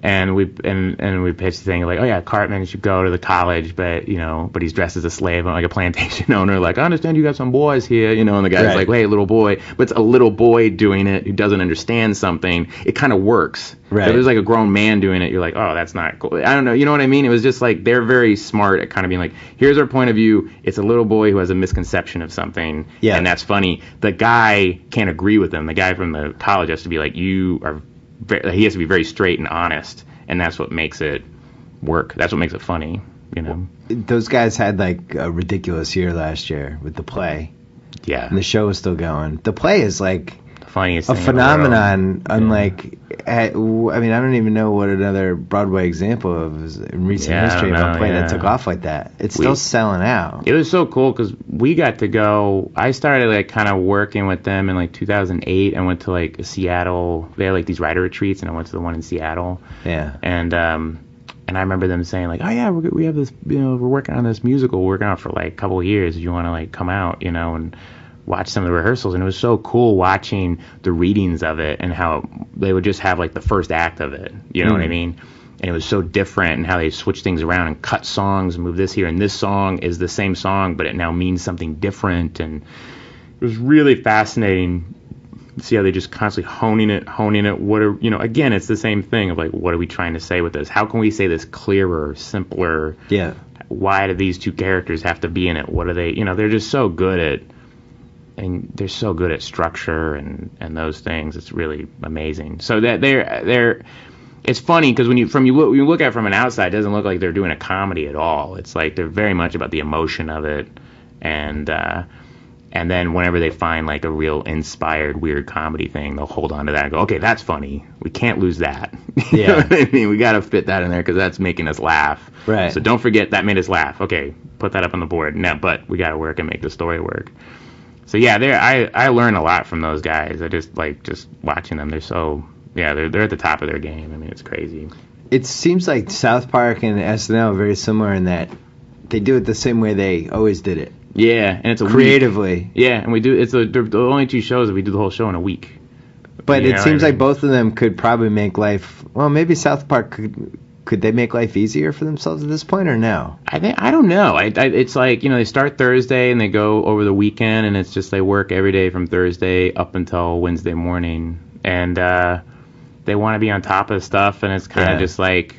[SPEAKER 5] And we pitched the thing like, oh yeah, Cartman should go to the college, but he's dressed as a slave, like a plantation owner. Like, I understand you got some boys here, you know, and the guy's like, hey, little boy, but it's a little boy doing it who doesn't understand something. It kind of works. Right. If it was like a grown man doing it, you're like, oh, that's not cool. I don't know, you know what I mean? It was just like they're very smart at kind of being like, here's our point of view. It's a little boy who has a misconception of something, and that's funny. The guy can't agree with him. The guy from the college has to be like, he has to be very straight and honest, and that's what makes it work. That's what makes it funny, you know.
[SPEAKER 4] Those guys had like a ridiculous year last year with the play.
[SPEAKER 5] Yeah.
[SPEAKER 4] And the show is still going. The play is like
[SPEAKER 5] the funniest
[SPEAKER 4] a
[SPEAKER 5] thing
[SPEAKER 4] phenomenon, unlike, I mean, I don't even know what another Broadway example of is in recent history of a play that took off like that. It's still selling out.
[SPEAKER 5] It was so cool because we got to go. I started like kind of working with them in like 2008. I went to like Seattle. They had like these writer retreats, and I went to the one in Seattle.
[SPEAKER 4] Yeah.
[SPEAKER 5] And I remember them saying like, oh yeah, we have this, you know, we're working on this musical. We're working on it for like a couple of years. If you want to like come out, you know, and watch some of the rehearsals. And it was so cool watching the readings of it and how they would just have like the first act of it. You know what I mean? And it was so different, and how they switch things around and cut songs and move this here. And this song is the same song, but it now means something different. And it was really fascinating to see how they just constantly honing it. What are, you know, again, it's the same thing of like, what are we trying to say with this? How can we say this clearer, simpler?
[SPEAKER 4] Yeah.
[SPEAKER 5] Why do these two characters have to be in it? What are they, you know, they're just so good at, and they're so good at structure and those things. It's really amazing. So that they're it's funny because when you look at it from an outside, it doesn't look like they're doing a comedy at all. It's like they're very much about the emotion of it, and then whenever they find like a real inspired weird comedy thing, they'll hold on to that and go, okay, that's funny. We can't lose that. You know what I mean? We got to fit that in there because that's making us laugh.
[SPEAKER 4] Right.
[SPEAKER 5] So don't forget that made us laugh. Okay, put that up on the board. No, but we got to work and make the story work. So yeah, I learn a lot from those guys. I just watching them. They're they're at the top of their game. I mean, it's crazy.
[SPEAKER 4] It seems like South Park and SNL are very similar in that they do it the same way they always did it.
[SPEAKER 5] Yeah, and it's a
[SPEAKER 4] creatively.
[SPEAKER 5] Week. Yeah, and we do. It's the only two shows that we do the whole show in a week.
[SPEAKER 4] But
[SPEAKER 5] You
[SPEAKER 4] it
[SPEAKER 5] know
[SPEAKER 4] seems
[SPEAKER 5] what I
[SPEAKER 4] like both of them could probably make life. Well, maybe South Park could they make life easier for themselves at this point or no?
[SPEAKER 5] I don't know. It's like, they start Thursday and they go over the weekend, and it's just they work every day from Thursday up until Wednesday morning, and they want to be on top of stuff, and it's kind of just like,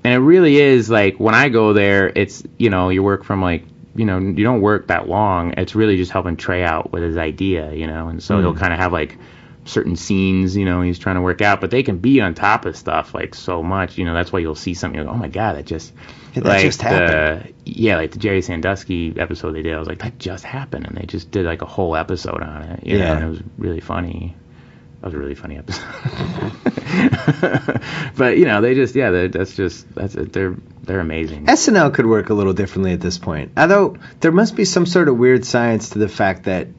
[SPEAKER 5] and it really is like when I go there, it's you work from like you don't work that long. It's really just helping Trey out with his idea, and so he'll kind of have like certain scenes, he's trying to work out, but they can be on top of stuff like so much, that's why you'll see something, you're like, oh my god, that just
[SPEAKER 4] happened.
[SPEAKER 5] Like the Jerry Sandusky episode they did, I was like, that just happened, and they just did like a whole episode on it, and it was really funny. That was a really funny episode. But they just they're amazing.
[SPEAKER 4] SNL could work a little differently at this point, although there must be some sort of weird science to the fact that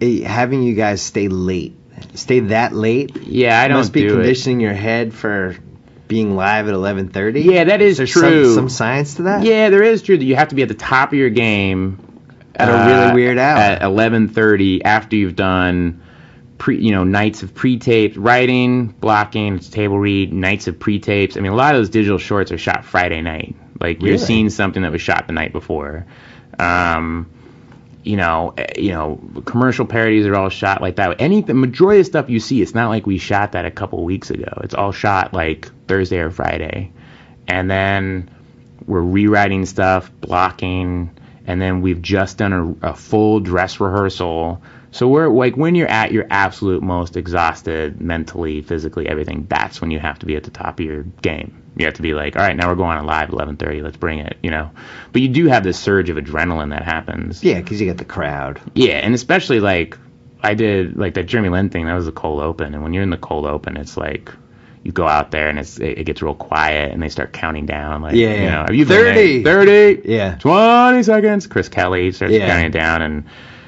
[SPEAKER 4] having you guys stay that late.
[SPEAKER 5] Yeah, I don't
[SPEAKER 4] must be
[SPEAKER 5] do
[SPEAKER 4] conditioning your head for being live at 11:30.
[SPEAKER 5] Yeah, that is true.
[SPEAKER 4] Some science to that.
[SPEAKER 5] Yeah, there is true that you have to be at the top of your game
[SPEAKER 4] at a really weird hour
[SPEAKER 5] at 11:30 after you've done nights of pre-taped writing, blocking, table read, nights of pre-tapes. I mean, a lot of those digital shorts are shot Friday night. Like you're seeing something that was shot the night before. Commercial parodies are all shot like that. The majority of stuff you see, it's not like we shot that a couple weeks ago. It's all shot like Thursday or Friday. And then we're rewriting stuff, blocking, and then we've just done a full dress rehearsal. So we're like, when you're at your absolute most exhausted, mentally, physically, everything, that's when you have to be at the top of your game. You have to be like, all right, now we're going on live 11:30. Let's bring it, But you do have this surge of adrenaline that happens.
[SPEAKER 4] Yeah, because you get the crowd.
[SPEAKER 5] Yeah, and especially like I did like that Jeremy Lin thing. That was the cold open, and when you're in the cold open, it's like you go out there and it gets real quiet, and they start counting down. Like, have you
[SPEAKER 4] 30,
[SPEAKER 5] 20 seconds. Chris Kelly starts counting down, and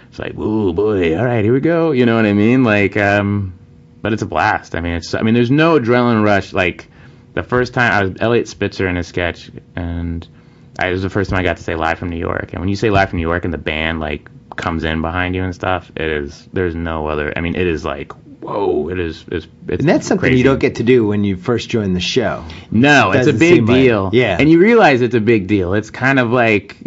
[SPEAKER 5] it's like, ooh boy, all right, here we go. You know what I mean? Like, but it's a blast. I mean, there's no adrenaline rush like. The first time I was Elliot Spitzer in a sketch, and it was the first time I got to say live from New York. And when you say live from New York and the band like comes in behind you and stuff, there's no other. I mean, it is like, whoa, it's
[SPEAKER 4] and that's something
[SPEAKER 5] crazy.
[SPEAKER 4] You don't get to do when you first join the show.
[SPEAKER 5] No, it's a big deal.
[SPEAKER 4] Yeah,
[SPEAKER 5] and you realize it's a big deal. It's kind of like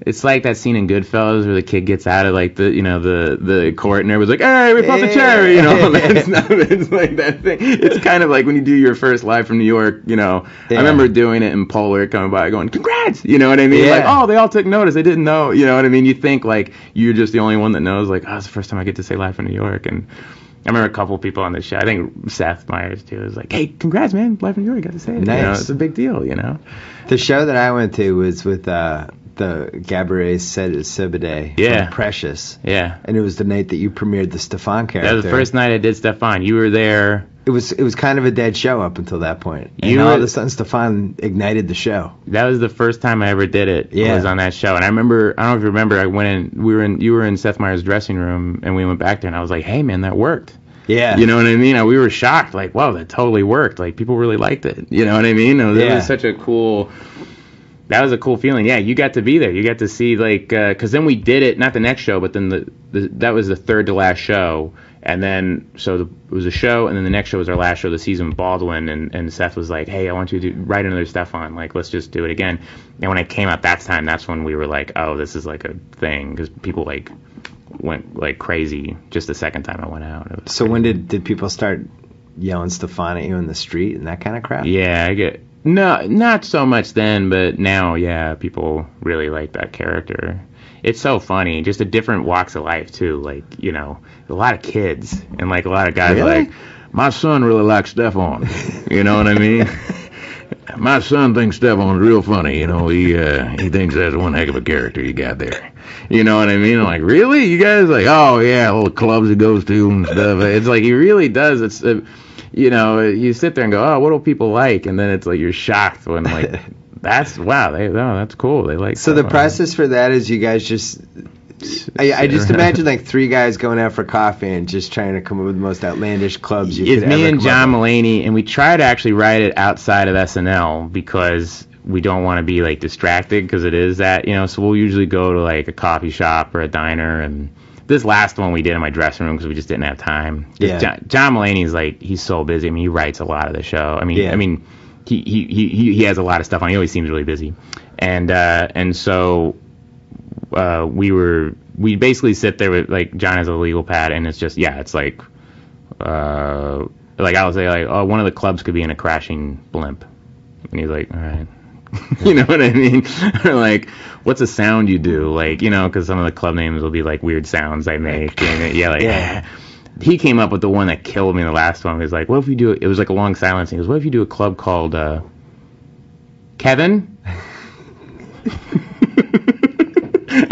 [SPEAKER 5] it's like that scene in Goodfellas where the kid gets out of like the court and everyone's like, hey, we popped the cherry, It's like that thing. It's kind of like when you do your first live from New York, I remember doing it and Paul Wirt coming by going, congrats, you know what I mean? Like, oh, they all took notice, they didn't know, you know what I mean? You think like you're just the only one that knows, like, oh, it's the first time I get to say live from New York. And I remember a couple of people on the show, I think Seth Meyers too, was like, hey, congrats, man, live from New York, you got to say it.
[SPEAKER 4] Nice.
[SPEAKER 5] It's a big deal,
[SPEAKER 4] The show that I went to was with the Gabourey Sidibe from Precious.
[SPEAKER 5] Yeah.
[SPEAKER 4] And it was the night that you premiered the Stefan character.
[SPEAKER 5] That was the first night I did Stefan. You were there.
[SPEAKER 4] It was kind of a dead show up until that point. And all of a sudden Stefan ignited the show.
[SPEAKER 5] That was the first time I ever did it.
[SPEAKER 4] Yeah.
[SPEAKER 5] It was on that show. And I remember, I don't know if you remember, you were in Seth Meyers' dressing room, and we went back there, and I was like, hey man, that worked.
[SPEAKER 4] Yeah.
[SPEAKER 5] You know what I mean? We were shocked, like, wow, that totally worked. Like, people really liked it. You know what I mean? It was such a cool... That was a cool feeling. Yeah, you got to be there. You got to see, like, because then we did it, not the next show, but then that was the third to last show. And then, it was a show, and then the next show was our last show of the season with Baldwin, and Seth was like, hey, I want you to write another Stefan. Like, let's just do it again. And when I came out that's when we were like, oh, this is like a thing, because people, like, went, like, crazy just the second time I went out.
[SPEAKER 4] So when did people start yelling Stefan at you in the street and that kind of crap?
[SPEAKER 5] Yeah, No, not so much then, but now, yeah, people really like that character. It's so funny, just a different walks of life, too. Like, a lot of kids and, like, a lot of guys like, my son really likes Stefan. You know what I mean? My son thinks Stefan's real funny. He thinks that's one heck of a character you got there. You know what I mean? I'm like, really? You guys like, oh, yeah, all the clubs he goes to and stuff. It's like, he really does. It's... you sit there and go, oh, what do people like? And then it's like you're shocked when like that's cool. They like.
[SPEAKER 4] So the process for that is you guys just. I just imagine like three guys going out for coffee and just trying to come up with the most outlandish clubs you could ever come up with.
[SPEAKER 5] It's me and John Mulaney, and we try to actually write it outside of SNL because we don't want to be like distracted because it is that, So we'll usually go to like a coffee shop or a diner and this last one we did in my dressing room because we just didn't have time.
[SPEAKER 4] Yeah.
[SPEAKER 5] John Mulaney's like, he's so busy. I mean, he writes a lot of the show. I mean,
[SPEAKER 4] Yeah.
[SPEAKER 5] he has a lot of stuff on. He always seems really busy, and so we basically sit there with, like, John has a legal pad, and it's just, it's like I'll say, like, oh, one of the clubs could be in a crashing blimp, and he's like, all right. You know what I mean? Or like, what's a sound you do? Like, you know, because some of the club names will be like weird sounds I make. And he came up with the one that killed me the last one. He was like, what if we do it? It was like a long silence. He goes, what if you do a club called Kevin?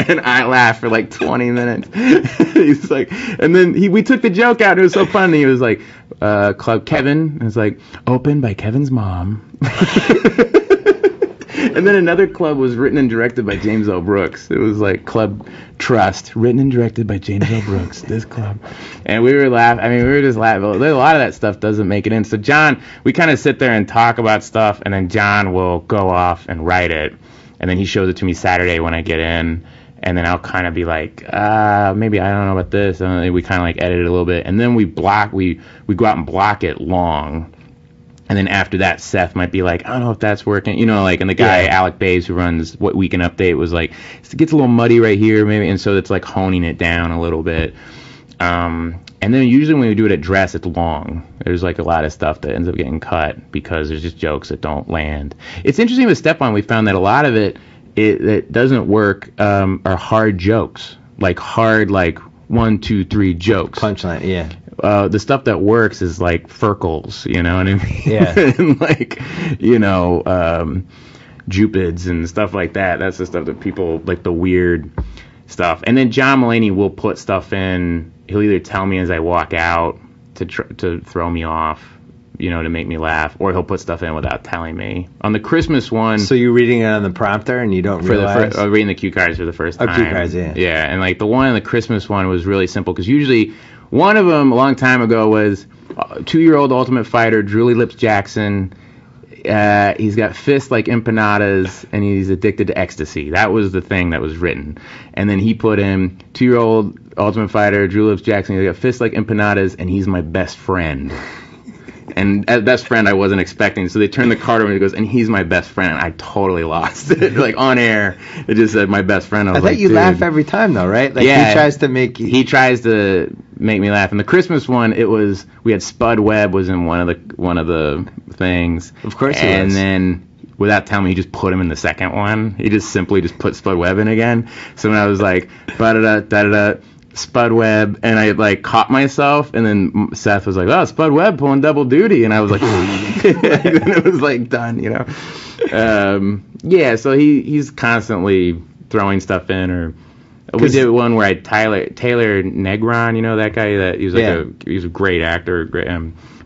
[SPEAKER 5] And I laughed for like 20 minutes. He's like, and then we took the joke out, and it was so funny. He was like, Club Kevin. And it's like, opened by Kevin's mom. And then another club was written and directed by James L. Brooks. It was like Club Trust, written and directed by James L. Brooks, this club. And we were laughing. I mean, we were just laughing. A lot of that stuff doesn't make it in. So John, we kind of sit there and talk about stuff, and then John will go off and write it. And then he shows it to me Saturday when I get in. And then I'll kind of be like, maybe I don't know about this. And we kind of like edit it a little bit. And then we go out and block it long. And then after that, Seth might be like, I don't know if that's working. You know, like, and the guy, Alec Bays, who runs What Weekend Update, was like, it gets a little muddy right here, maybe. And so it's like honing it down a little bit. And then usually when we do it at Dress, it's long. There's like a lot of stuff that ends up getting cut because there's just jokes that don't land. It's interesting with Step On, we found that a lot of it that doesn't work are hard jokes. Like hard, like 1, 2, 3 jokes.
[SPEAKER 4] Punchline, yeah.
[SPEAKER 5] The stuff that works is like Furkles, you know what I mean?
[SPEAKER 4] Yeah.
[SPEAKER 5] And like, you know, Jupids and stuff like that. That's the stuff that people, like the weird stuff. And then John Mulaney will put stuff in. He'll either tell me as I walk out to throw me off, you know, to make me laugh, or he'll put stuff in without telling me. On the Christmas one...
[SPEAKER 4] So you're reading it on the prompter and you don't realize?
[SPEAKER 5] Reading the cue cards for the first time.
[SPEAKER 4] Oh, cue cards, yeah.
[SPEAKER 5] Yeah, and like the one on the Christmas one was really simple, because usually one of them a long time ago was 2-year-old Ultimate Fighter, Julie Lips Jackson. He's got fists like empanadas, and he's addicted to ecstasy. That was the thing that was written. And then he put in 2-year-old Ultimate Fighter, Drew Lips Jackson. He's got fists like empanadas, and he's my best friend. And as best friend, I wasn't expecting. So they turned the card over, and he goes, and he's my best friend. And I totally lost it. Like on air, it just said my best friend. I
[SPEAKER 4] thought you laugh every time, though, right? Like,
[SPEAKER 5] yeah,
[SPEAKER 4] he tries to make you...
[SPEAKER 5] He tries to make me laugh. And the Christmas one, it was, we had Spud Webb was in one of the things.
[SPEAKER 4] Of course he was.
[SPEAKER 5] And then, without telling me, he just put him in the second one. He just simply put Spud Webb in again. So when I was like, da-da-da, Spud Webb, and I like caught myself, and then Seth was like, oh, Spud Webb pulling double duty, and I was like, and it was like done, you know. Yeah, so he's constantly throwing stuff in, or we did one where Taylor Negron, you know that guy, that he was like he was a great actor,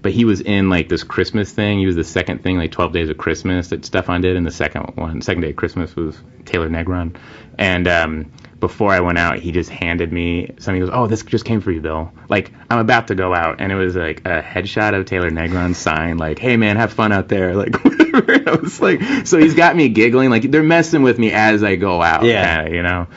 [SPEAKER 5] but he was in like this Christmas thing. He was the second thing, like 12 Days of Christmas that Stefan did, and the second day of Christmas was Taylor Negron. And before I went out, he just handed me something. He goes, oh, this just came for you, Bill. Like, I'm about to go out, and it was like a headshot of Taylor Negron's sign, like, hey man, have fun out there, like whatever. And I was like, so he's got me giggling, like they're messing with me as I go out, kinda, you know.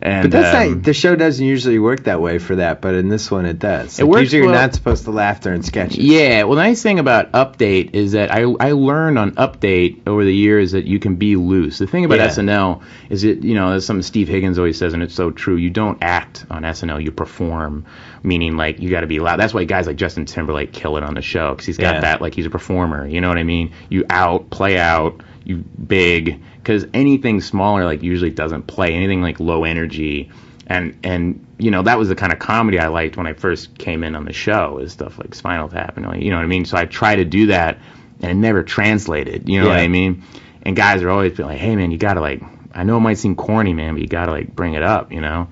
[SPEAKER 5] And,
[SPEAKER 4] but that's not, the show doesn't usually work that way for that, but in this one it does. Like,
[SPEAKER 5] it works.
[SPEAKER 4] Usually you're not supposed to laugh during sketches.
[SPEAKER 5] Yeah, well, the nice thing about Update is that I learned on Update over the years that you can be loose. The thing about SNL is that, you know, that's something Steve Higgins always says, and it's so true. You don't act on SNL, you perform, meaning like you got to be loud. That's why guys like Justin Timberlake kill it on the show, because he's got that, like he's a performer. You know what I mean? You play out, you big, because anything smaller like usually doesn't play. Anything like low energy. And you know, that was the kind of comedy I liked when I first came in on the show, is stuff like Spinal Tap, and you know what I mean? So I try to do that, and it never translated, you know what I mean? And guys are always like, hey man, you gotta like, I know it might seem corny, man, but you gotta like bring it up, you know?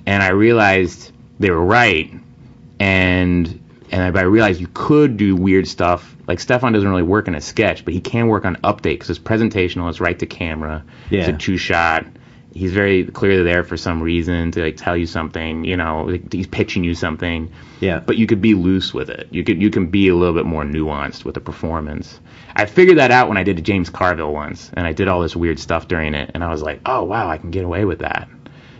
[SPEAKER 5] And I realized they were right, and I realized you could do weird stuff. Like, Stefan doesn't really work in a sketch, but he can work on Update, because it's presentational, it's right to camera, it's a 2-shot. He's very clearly there for some reason to like tell you something, you know, like he's pitching you something. Yeah. But you could be loose with it. You can be a little bit more nuanced with the performance. I figured that out when I did a James Carville once, and I did all this weird stuff during it, and I was like, oh wow, I can get away with that.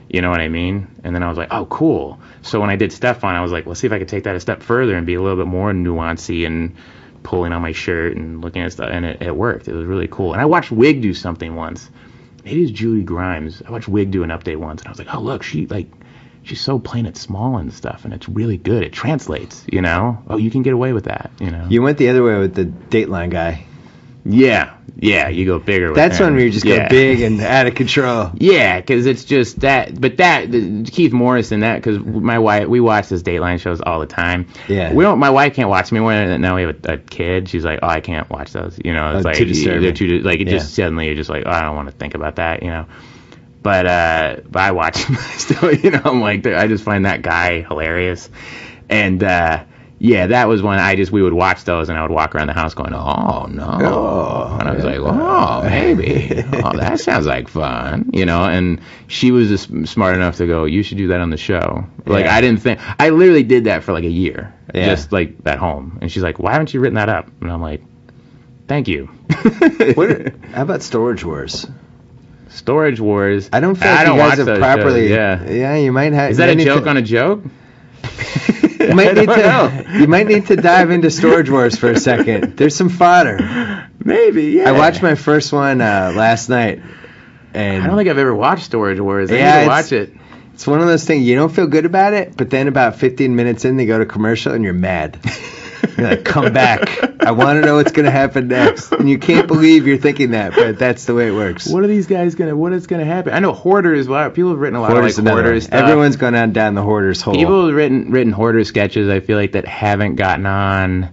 [SPEAKER 5] You know what I mean? And then I was like, oh, cool. So when I did Stefan, I was like, let's see if I could take that a step further and be a little bit more nuancy and pulling on my shirt and looking at stuff. And it worked. It was really cool. And I watched Wig do something once. Maybe it was Julie Grimes. I watched Wig do an update once, and I was like, oh, look, she's so playing it small and stuff, and it's really good. It translates, you know? Oh, you can get away with that, you know?
[SPEAKER 4] You went the other way with the Dateline guy.
[SPEAKER 5] Yeah, you go bigger with
[SPEAKER 4] That's
[SPEAKER 5] him.
[SPEAKER 4] when you just go big and out of control.
[SPEAKER 5] Yeah, because it's just that. But Keith Morrison, because we watch this Dateline shows all the time.
[SPEAKER 4] Yeah.
[SPEAKER 5] My wife can't watch me when now we have a kid. She's like, oh, I can't watch those. You know, it's like
[SPEAKER 4] too disturbing.
[SPEAKER 5] They're too like it just suddenly you're just like, oh, I don't want to think about that. You know. But I watch him still. You know, I'm like, I just find that guy hilarious, and. Yeah, that was when we would watch those, and I would walk around the house going, oh, no. And I was like, oh, maybe. Oh, that sounds like fun. You know, and she was just smart enough to go, you should do that on the show. Like, I literally did that for like a year, just like at home. And she's like, why haven't you written that up? And I'm like, thank you.
[SPEAKER 4] How about Storage Wars?
[SPEAKER 5] Storage Wars.
[SPEAKER 4] I don't feel like you guys have properly.
[SPEAKER 5] Shows,
[SPEAKER 4] yeah, you might have.
[SPEAKER 5] Is that a joke on a joke?
[SPEAKER 4] You might need to dive into Storage Wars for a second. There's some fodder.
[SPEAKER 5] Maybe, yeah.
[SPEAKER 4] I watched my first one last night, and
[SPEAKER 5] I don't think I've ever watched Storage Wars. I need to watch it.
[SPEAKER 4] It's one of those things you don't feel good about it, but then about 15 minutes in, they go to commercial, and you're mad. You're like, come back. I want to know what's going to happen next. And you can't believe you're thinking that, but that's the way it works.
[SPEAKER 5] What is going to happen? I know Hoarders, people have written a lot of Hoarders stuff.
[SPEAKER 4] Everyone's gone down the Hoarders hole.
[SPEAKER 5] People have written Hoarder sketches, I feel like, that haven't gotten on.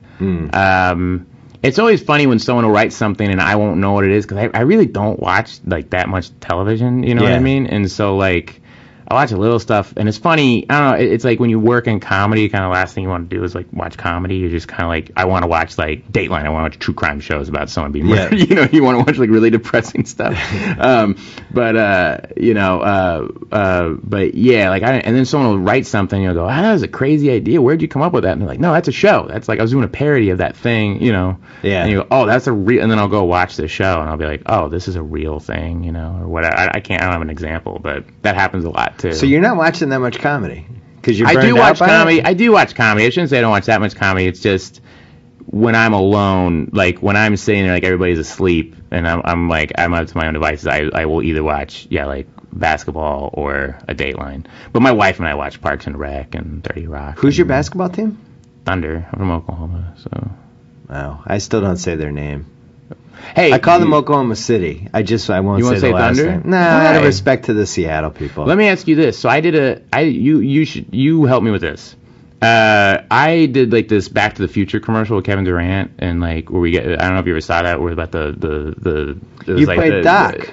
[SPEAKER 5] It's always funny when someone will write something and I won't know what it is, because I really don't watch like that much television, you know what I mean? And so like I watch a little stuff, and it's funny. I don't know. It's like when you work in comedy, kind of last thing you want to do is like watch comedy. You're just kind of like, I want to watch like Dateline. I want to watch true crime shows about someone being murdered. You know, you want to watch like really depressing stuff. But yeah, like and then someone will write something. You'll go, that was a crazy idea. Where'd you come up with that? And they're like, no, that's a show. That's like I was doing a parody of that thing. You know.
[SPEAKER 4] Yeah.
[SPEAKER 5] And you go, oh, that's a real. And then I'll go watch the show, and I'll be like, oh, this is a real thing. You know, or whatever. I don't have an example, but that happens a lot too.
[SPEAKER 4] So you're not watching that much comedy because you're.
[SPEAKER 5] I do watch comedy. I do watch comedy. I shouldn't say I don't watch that much comedy. It's just when I'm alone, like when I'm sitting there, like everybody's asleep, and I'm up to my own devices. I will either watch like basketball or a Dateline. But my wife and I watch Parks and Rec and 30 Rock.
[SPEAKER 4] Who's your basketball team?
[SPEAKER 5] Thunder. I'm from Oklahoma, so.
[SPEAKER 4] Wow, I still don't say their name.
[SPEAKER 5] Hey,
[SPEAKER 4] I call them Oklahoma City. I won't say the last
[SPEAKER 5] Thunder?
[SPEAKER 4] name. No, out of respect to the Seattle people.
[SPEAKER 5] Let me ask you this. So you help me with this. I did like this Back to the Future commercial with Kevin Durant, and like where I don't know if you ever saw that, where about the it was
[SPEAKER 4] you
[SPEAKER 5] like
[SPEAKER 4] played Doc.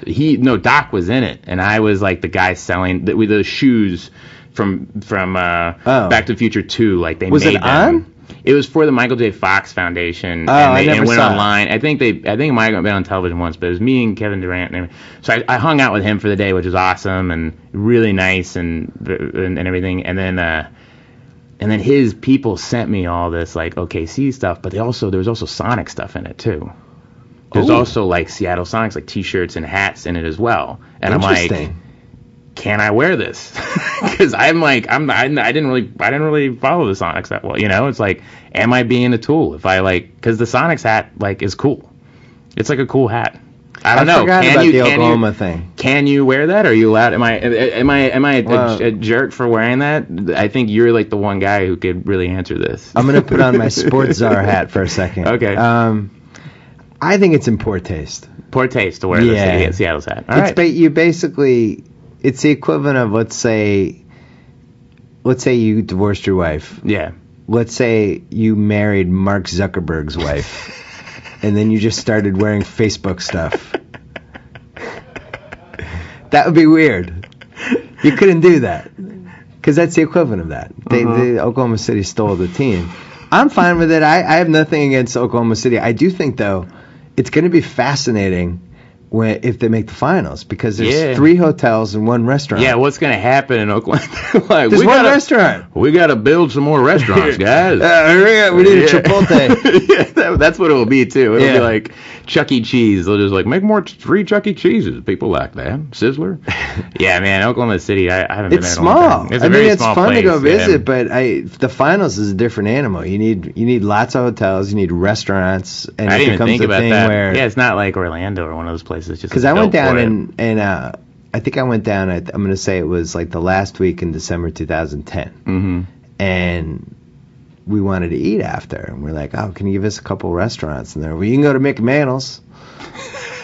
[SPEAKER 5] Doc was in it, and I was like the guy selling with the shoes from Back to the Future 2. Like they
[SPEAKER 4] was
[SPEAKER 5] made
[SPEAKER 4] it
[SPEAKER 5] them.
[SPEAKER 4] on?
[SPEAKER 5] It was for the Michael J. Fox Foundation,
[SPEAKER 4] and
[SPEAKER 5] it went online. I think it might have been on television once, but it was me and Kevin Durant. So I hung out with him for the day, which was awesome and really nice and everything. And then his people sent me all this like OKC stuff, but there was also Sonic stuff in it too. There's also like Seattle Sonics, like T-shirts and hats in it as well. And I'm like, can I wear this? Because I didn't really follow the Sonics that well. You know, it's like, am I being a tool? If I because the Sonics hat like is cool. It's like a cool hat. I don't know.
[SPEAKER 4] Forgot about the Oklahoma thing.
[SPEAKER 5] Can you wear that? Are you allowed? Am I a jerk for wearing that? I think you're like the one guy who could really answer this.
[SPEAKER 4] I'm gonna put on my Sports Czar hat for a second.
[SPEAKER 5] Okay.
[SPEAKER 4] I think it's in poor taste.
[SPEAKER 5] Poor taste to wear the Seattle's hat. All right.
[SPEAKER 4] It's the equivalent of let's say you divorced your wife.
[SPEAKER 5] Yeah.
[SPEAKER 4] Let's say you married Mark Zuckerberg's wife, and then you just started wearing Facebook stuff. That would be weird. You couldn't do that because that's the equivalent of that. The Oklahoma City stole the team. I'm fine with it. I have nothing against Oklahoma City. I do think though it's going to be fascinating if they make the finals, because there's 3 hotels and 1 restaurant.
[SPEAKER 5] Yeah, what's going to happen in Oakland?
[SPEAKER 4] There's one restaurant.
[SPEAKER 5] We got to build some more restaurants, guys.
[SPEAKER 4] We need a Chipotle.
[SPEAKER 5] Yeah, that's what it will be, too. It'll be like Chuck E. Cheese. They'll just like make more free Chuck E. Cheeses. People like that. Sizzler. Yeah, man. Oklahoma City. I haven't been there
[SPEAKER 4] It's
[SPEAKER 5] in a long
[SPEAKER 4] small.
[SPEAKER 5] time. It's
[SPEAKER 4] I
[SPEAKER 5] a very
[SPEAKER 4] mean, it's
[SPEAKER 5] small
[SPEAKER 4] fun
[SPEAKER 5] place,
[SPEAKER 4] to go visit,
[SPEAKER 5] yeah.
[SPEAKER 4] but the finals is a different animal. You need lots of hotels. You need restaurants, and
[SPEAKER 5] I
[SPEAKER 4] it
[SPEAKER 5] didn't even
[SPEAKER 4] becomes
[SPEAKER 5] think
[SPEAKER 4] a
[SPEAKER 5] about
[SPEAKER 4] thing
[SPEAKER 5] that.
[SPEAKER 4] where
[SPEAKER 5] Yeah, it's not like Orlando or one of those places.
[SPEAKER 4] because I went down and I think I went down. I'm going to say it was like the last week in December 2010,
[SPEAKER 5] Mm-hmm.
[SPEAKER 4] and we wanted to eat after, and we're like, oh, can you give us a couple restaurants? And they're, well, you can go to McManus.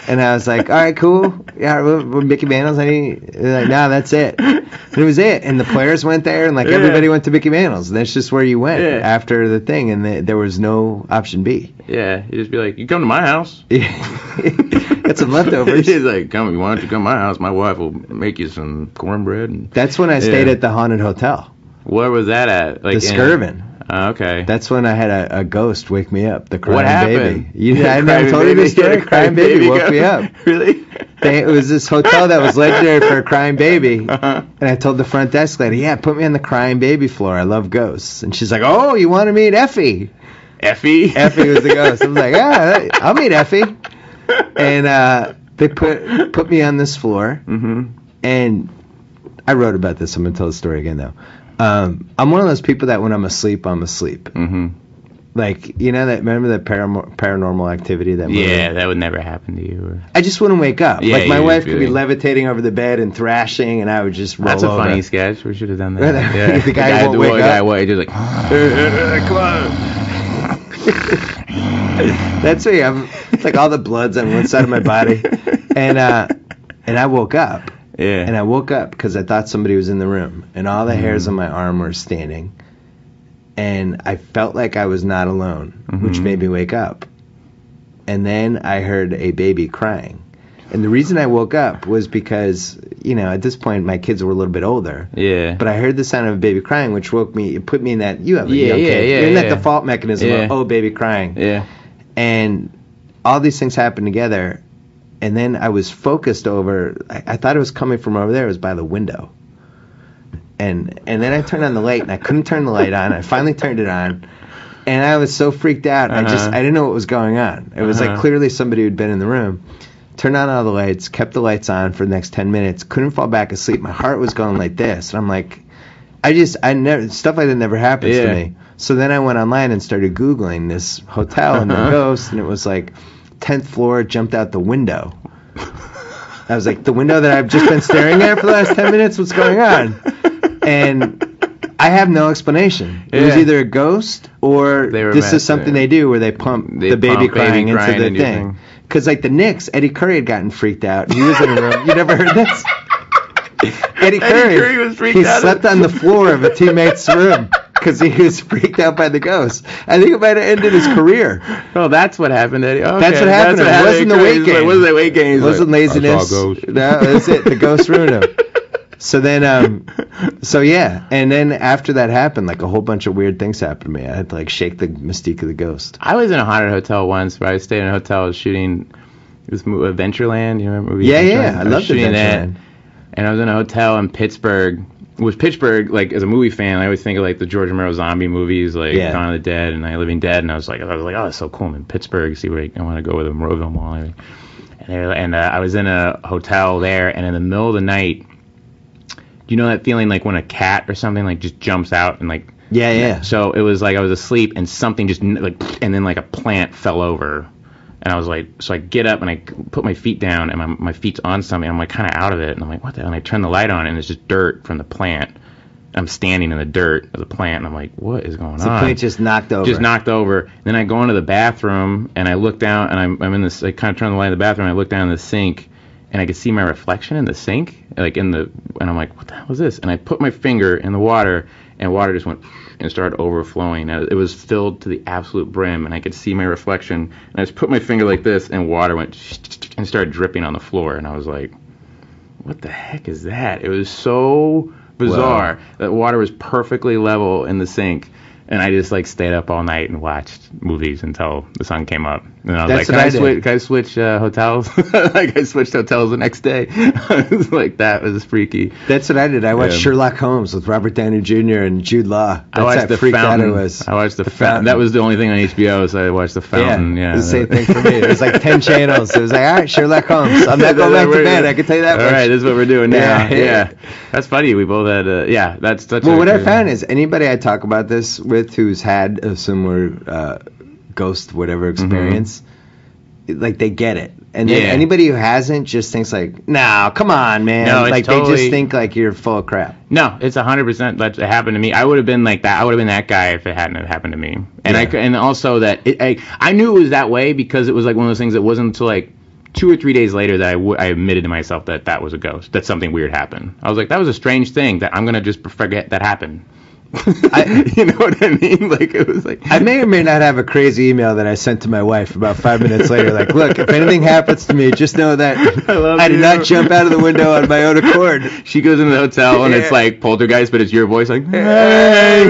[SPEAKER 4] And I was like, all right, cool. Yeah, we're Mickey Mantle. They're like, no, that's it. And it was it. And the players went there, and like everybody went to Mickey Mantle's. And that's just where you went after the thing, and there was no option B.
[SPEAKER 5] Yeah, you just be like, you come to my house.
[SPEAKER 4] Got some leftovers.
[SPEAKER 5] He's like, why don't you come to my house? My wife will make you some cornbread. And
[SPEAKER 4] That's when I stayed at the haunted hotel.
[SPEAKER 5] where was that at? Like
[SPEAKER 4] The Skirvin.
[SPEAKER 5] Okay.
[SPEAKER 4] That's when I had a ghost wake me up. The crying
[SPEAKER 5] What happened?
[SPEAKER 4] baby. I never told you this story. Crying baby woke me up.
[SPEAKER 5] Really?
[SPEAKER 4] It was this hotel that was legendary for a crying baby. And I told the front desk lady, yeah, put me on the crying baby floor. I love ghosts. And she's like, oh, you want to meet Effie?
[SPEAKER 5] Effie?
[SPEAKER 4] Effie was the ghost. I was like, yeah, I'll meet Effie. And they put me on this floor.
[SPEAKER 5] Mm-hmm.
[SPEAKER 4] And I wrote about this. I'm going to tell the story again, though. I'm one of those people that when I'm asleep, I'm asleep.
[SPEAKER 5] Mm-hmm.
[SPEAKER 4] Like, you know, remember that Paranormal Activity? That movie?
[SPEAKER 5] Yeah, that would never happen to you. Or...
[SPEAKER 4] I just wouldn't wake up.
[SPEAKER 5] Yeah,
[SPEAKER 4] like, my
[SPEAKER 5] you
[SPEAKER 4] wife
[SPEAKER 5] would
[SPEAKER 4] could be
[SPEAKER 5] be-
[SPEAKER 4] levitating over the bed and thrashing, and I would just roll
[SPEAKER 5] That's a
[SPEAKER 4] over.
[SPEAKER 5] funny sketch. We should have done that. Yeah.
[SPEAKER 4] The guy won't wake up.
[SPEAKER 5] Just like, come on.
[SPEAKER 4] That's me. It's like all the blood's on one side of my body. And I woke up.
[SPEAKER 5] Yeah.
[SPEAKER 4] And I woke up because I thought somebody was in the room, and all the hairs on my arm were standing, and I felt like I was not alone, which made me wake up. And then I heard a baby crying, and the reason I woke up was because, you know, at this point my kids were a little bit older.
[SPEAKER 5] Yeah.
[SPEAKER 4] But I heard the sound of a baby crying, which woke me. It put me in that you have a
[SPEAKER 5] Yeah,
[SPEAKER 4] young
[SPEAKER 5] yeah,
[SPEAKER 4] kid.
[SPEAKER 5] yeah,
[SPEAKER 4] You're in that
[SPEAKER 5] yeah.
[SPEAKER 4] default mechanism
[SPEAKER 5] Yeah.
[SPEAKER 4] of baby crying.
[SPEAKER 5] Yeah.
[SPEAKER 4] And all these things happened together. And then I was focused over. I thought it was coming from over there. It was by the window. And then I turned on the light, and I couldn't turn the light on. I finally turned it on, and I was so freaked out. I didn't know what was going on. It was like clearly somebody who'd been in the room. Turned on all the lights, kept the lights on for the next 10 minutes. Couldn't fall back asleep. My heart was going like this, and I'm like, stuff like that never happens to me. So then I went online and started Googling this hotel and the ghost, and it was like 10th floor, jumped out the window. I was like, the window that I've just been staring at for the last 10 minutes, what's going on? And I have no explanation. It was either a ghost or this is something they do where they pump the baby crying into the thing. Because like the Knicks, Eddie Curry had gotten freaked out. He was in a room. You never heard this? Eddie Curry
[SPEAKER 5] was freaked
[SPEAKER 4] he
[SPEAKER 5] out.
[SPEAKER 4] slept on the floor of a teammate's room because he was freaked out by the ghost. I think it might have ended his career.
[SPEAKER 5] Oh, that's what happened, Eddie. Okay.
[SPEAKER 4] That's what happened. It wasn't the weight gain.
[SPEAKER 5] It wasn't the weight gain.
[SPEAKER 4] It wasn't laziness.
[SPEAKER 5] I saw a ghost.
[SPEAKER 4] No, that's it. The ghost ruined him. So then, and then after that happened, like a whole bunch of weird things happened to me. I had to like shake the mystique of the ghost.
[SPEAKER 5] I was in a haunted hotel once where I stayed in a hotel. I was shooting this movie, Adventureland. You remember? Movie
[SPEAKER 4] Yeah,
[SPEAKER 5] Adventureland?
[SPEAKER 4] yeah. I loved Adventureland.
[SPEAKER 5] And I was in a hotel in Pittsburgh. With Pittsburgh, like as a movie fan, I always think of like the George Romero zombie movies, like Dawn of the Dead and Night of the Living Dead. And I was like, oh, that's so cool. I'm in Pittsburgh. See where I want to go with a Monroeville Mall. And I was in a hotel there, and in the middle of the night, you know that feeling like when a cat or something like just jumps out and like So it was like I was asleep and something just like, and then like a plant fell over, and I was like, so I get up and I put my feet down and my feet's on something. I'm like kind of out of it, and I'm like, what the hell? And I turn the light on and it's just dirt from the plant. I'm standing in the dirt of the plant, and I'm like, what is going on?
[SPEAKER 4] The plant just knocked over.
[SPEAKER 5] Just knocked over. Then I go into the bathroom and I look down and I'm in this. I kind of turn the light in the bathroom. And I look down in the sink. And I could see my reflection in the sink, like and I'm like, what the hell is this? And I put my finger in the water, and water just went and started overflowing. And it was filled to the absolute brim, and I could see my reflection. And I just put my finger like this, and water went and started dripping on the floor. And I was like, what the heck is that? It was so bizarre. That water was perfectly level in the sink. And I just like stayed up all night and watched movies until the sun came up. And I was
[SPEAKER 4] That's
[SPEAKER 5] like,
[SPEAKER 4] what I did.
[SPEAKER 5] can I switch hotels? Like I switched hotels the next day. I was like, that was freaky.
[SPEAKER 4] That's what I did. I watched
[SPEAKER 5] Yeah.
[SPEAKER 4] Sherlock Holmes with Robert Downey Jr. and Jude Law. That's
[SPEAKER 5] I watched
[SPEAKER 4] how
[SPEAKER 5] The
[SPEAKER 4] freaked out
[SPEAKER 5] Fountain.
[SPEAKER 4] I was.
[SPEAKER 5] I watched The
[SPEAKER 4] Fountain.
[SPEAKER 5] Fountain. That was the only thing on HBO, so I watched The Fountain. Yeah,
[SPEAKER 4] the same thing for me. It was like 10 channels. It was like, all right, Sherlock Holmes. I'm not going back to bed. I can tell you that
[SPEAKER 5] All
[SPEAKER 4] much.
[SPEAKER 5] right, this is what we're doing now.
[SPEAKER 4] Yeah.
[SPEAKER 5] Yeah. That's funny. We both had, yeah, that's such
[SPEAKER 4] Well,
[SPEAKER 5] a
[SPEAKER 4] what I
[SPEAKER 5] crazy-
[SPEAKER 4] found is anybody I talk about this with who's had a similar ghost whatever experience, like they get it. And then
[SPEAKER 5] Yeah.
[SPEAKER 4] anybody who hasn't just thinks like, nah, come on, man.
[SPEAKER 5] No, it's
[SPEAKER 4] like they
[SPEAKER 5] totally-
[SPEAKER 4] just think like you're full of crap.
[SPEAKER 5] No, it's 100% that happened to me. I would have been like that. I would have been that guy if it hadn't have happened to me. And
[SPEAKER 4] Yeah.
[SPEAKER 5] and also that I knew it was that way because it was like one of those things that wasn't until like 2 or 3 days later that I admitted to myself that was a ghost, that something weird happened. I was like, that was a strange thing that I'm gonna just forget that happened. You know what I mean? Like it was like
[SPEAKER 4] I may or may not have a crazy email that I sent to my wife about 5 minutes later. Like, look, if anything happens to me, just know that I did not jump out of the window on my own accord.
[SPEAKER 5] She goes into the hotel and
[SPEAKER 4] Yeah.
[SPEAKER 5] it's like poltergeist, but it's your voice like,
[SPEAKER 4] Hey,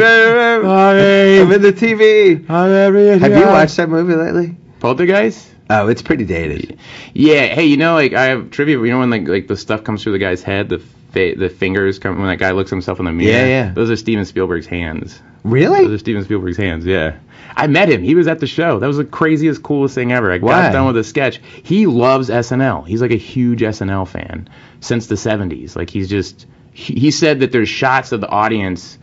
[SPEAKER 4] I'm in the TV. Have you watched that movie lately?
[SPEAKER 5] Poltergeist?
[SPEAKER 4] Oh, it's pretty dated.
[SPEAKER 5] Yeah. Hey, you know, like I have trivia. You know when like the stuff comes through the guy's head, the fingers come when that guy looks himself in the mirror.
[SPEAKER 4] Yeah, yeah.
[SPEAKER 5] Those are Steven Spielberg's hands.
[SPEAKER 4] Really?
[SPEAKER 5] Those are Steven Spielberg's hands. Yeah. I met him. He was at the show. That was the craziest, coolest thing ever. I
[SPEAKER 4] Why?
[SPEAKER 5] got done with a sketch. He loves SNL. He's like a huge SNL fan since the 70s. Like he's just. He said that there's shots of the audience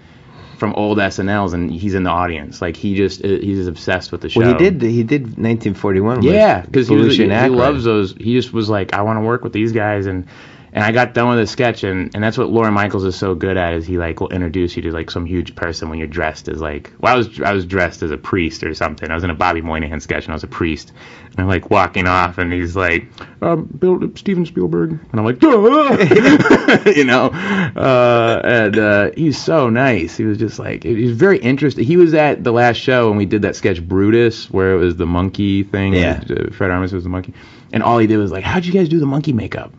[SPEAKER 5] from old SNLs, and he's in the audience. Like he's obsessed with the show.
[SPEAKER 4] Well, he did 1941.
[SPEAKER 5] Yeah, because he
[SPEAKER 4] Belushi and Aykroyd.
[SPEAKER 5] loves those. He just was like, I want to work with these guys, and I got done with the sketch, and that's what Lorne Michaels is so good at, is he like will introduce you to like some huge person when you're dressed as like, well, I was dressed as a priest or something. I was in a Bobby Moynihan sketch, and I was a priest, and I'm like walking off, and he's like, Steven Spielberg, and I'm like, you know, and he's so nice. He was just like, he's very interesting. He was at the last show, and we did that sketch Brutus, where it was the monkey thing.
[SPEAKER 4] Yeah.
[SPEAKER 5] Fred Armisen was the monkey, and all he did was like, how'd you guys do the monkey makeup?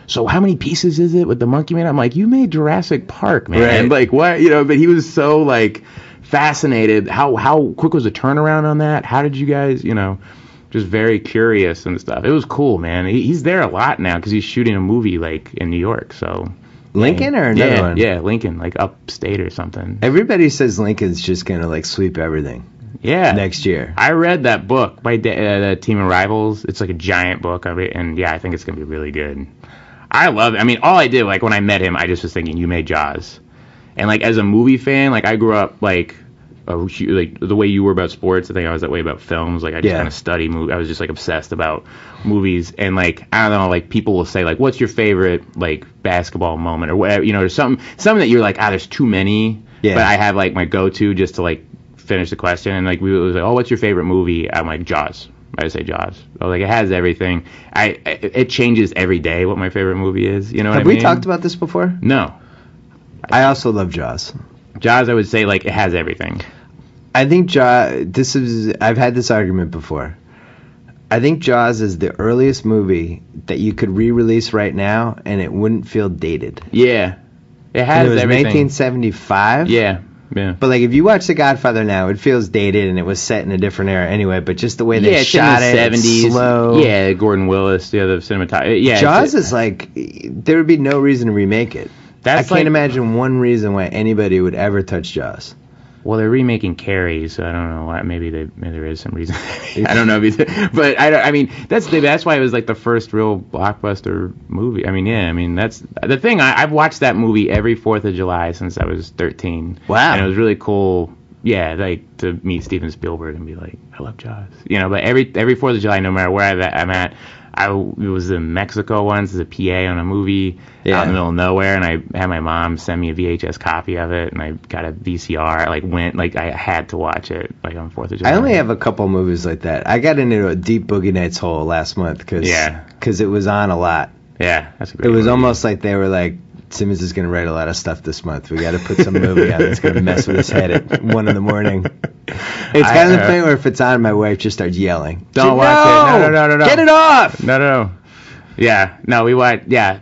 [SPEAKER 5] So how many pieces is it with the monkey man? I'm like, you made Jurassic Park, man.
[SPEAKER 4] Right.
[SPEAKER 5] Like what, you know? But he was so like fascinated. How quick was the turnaround on that? How did you guys, you know? Just very curious and stuff. It was cool, man. He's there a lot now because he's shooting a movie like in New York. So
[SPEAKER 4] Lincoln or another
[SPEAKER 5] yeah,
[SPEAKER 4] one?
[SPEAKER 5] yeah, Lincoln, like upstate or something.
[SPEAKER 4] Everybody says Lincoln's just gonna like sweep everything
[SPEAKER 5] Yeah,
[SPEAKER 4] next year.
[SPEAKER 5] I read that book by the Team of Rivals. It's like a giant book of it, and yeah, I think it's gonna be really good. I love it. I mean, all I did, like when I met him, I just was thinking, you made Jaws, and like as a movie fan, like I grew up like the way you were about sports. I think I was that way about films. Like I just
[SPEAKER 4] Yeah.
[SPEAKER 5] kind of study movies. I was just like obsessed about movies, and like I don't know, like people will say like, what's your favorite like basketball moment or whatever, you know, there's something that you're like, there's too many.
[SPEAKER 4] Yeah.
[SPEAKER 5] But I have like my go-to just to like finish the question, and like we was like, oh, what's your favorite movie? I'm like, Jaws. I would say Jaws. I was like, it has everything. It changes every day what my favorite movie is. You know what I
[SPEAKER 4] Have
[SPEAKER 5] mean?
[SPEAKER 4] we talked about this before?
[SPEAKER 5] No.
[SPEAKER 4] I also love Jaws.
[SPEAKER 5] Jaws, I would say like it has everything.
[SPEAKER 4] I think Jaws. I've had this argument before. I think Jaws is the earliest movie that you could re-release right now, and it wouldn't feel dated.
[SPEAKER 5] Yeah. It
[SPEAKER 4] And
[SPEAKER 5] has
[SPEAKER 4] it was
[SPEAKER 5] everything.
[SPEAKER 4] 1975.
[SPEAKER 5] Yeah. Yeah.
[SPEAKER 4] But like if you watch The Godfather now, it feels dated and it was set in a different era anyway. But just the way
[SPEAKER 5] Yeah,
[SPEAKER 4] they
[SPEAKER 5] it's
[SPEAKER 4] shot
[SPEAKER 5] in the
[SPEAKER 4] it,
[SPEAKER 5] 70s.
[SPEAKER 4] it's slow.
[SPEAKER 5] Yeah, Gordon Willis, the cinematography. Yeah,
[SPEAKER 4] Jaws is like there would be no reason to remake it.
[SPEAKER 5] That's
[SPEAKER 4] I can't
[SPEAKER 5] like-
[SPEAKER 4] imagine one reason why anybody would ever touch Jaws.
[SPEAKER 5] Well, they're remaking Carrie, so I don't know why. Maybe there is some reason. I don't know, but I mean, that's why it was like the first real blockbuster movie. I mean, yeah, I mean that's the thing. I've watched that movie every 4th of July since I was 13.
[SPEAKER 4] Wow.
[SPEAKER 5] And it was really cool. Yeah, like to meet Steven Spielberg and be like, I love Jaws. You know, but every 4th of July, no matter where I'm at. I was in Mexico once as a PA on a movie out in the middle of nowhere, and I had my mom send me a VHS copy of it, and I got a VCR. I had to watch it like on 4th of July.
[SPEAKER 4] I only have a couple movies like that. I got into a deep Boogie Nights hole last month because it was on a lot.
[SPEAKER 5] Yeah, that's a
[SPEAKER 4] It
[SPEAKER 5] great
[SPEAKER 4] was
[SPEAKER 5] movie.
[SPEAKER 4] almost like they were like, Simmons is going to write a lot of stuff this month. We got to put some movie on that's going to mess with his head at 1 in the morning. It's kind of the thing where if it's on, my wife just starts yelling.
[SPEAKER 5] Don't watch it. No.
[SPEAKER 4] Get it off!
[SPEAKER 5] No. Yeah, no, we watch. Yeah,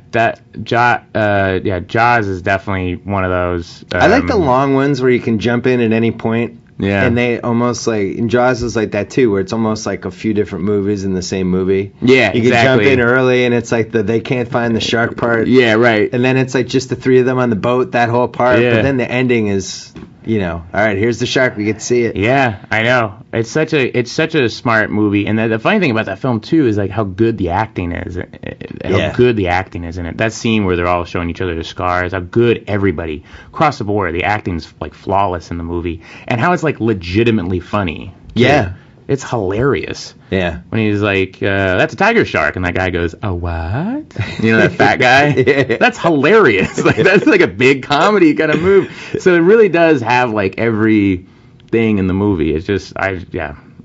[SPEAKER 5] Jaws is definitely one of those.
[SPEAKER 4] I like the long ones where you can jump in at any point
[SPEAKER 5] Yeah.
[SPEAKER 4] And they almost like, and Jaws is like that too, where it's almost like a few different movies in the same movie.
[SPEAKER 5] Yeah,
[SPEAKER 4] you can jump in early, and it's like they can't find the shark part.
[SPEAKER 5] Yeah, right.
[SPEAKER 4] And then it's like just the three of them on the boat, that whole part.
[SPEAKER 5] Yeah.
[SPEAKER 4] But then the ending is, all right, here's the shark, we get to see it.
[SPEAKER 5] Yeah, I know. It's such a smart movie, and the funny thing about that film too is like how good the acting is. How good the acting is in it. That scene where they're all showing each other the scars. How good everybody across the board. The acting's like flawless in the movie, and how it's like legitimately funny.
[SPEAKER 4] Yeah.
[SPEAKER 5] It's hilarious.
[SPEAKER 4] Yeah.
[SPEAKER 5] When he's like, that's a tiger shark. And that guy goes, a what? You know, that fat guy?
[SPEAKER 4] Yeah.
[SPEAKER 5] That's hilarious. Like, that's like a big comedy kind of move. So it really does have like every thing in the movie. It's just, I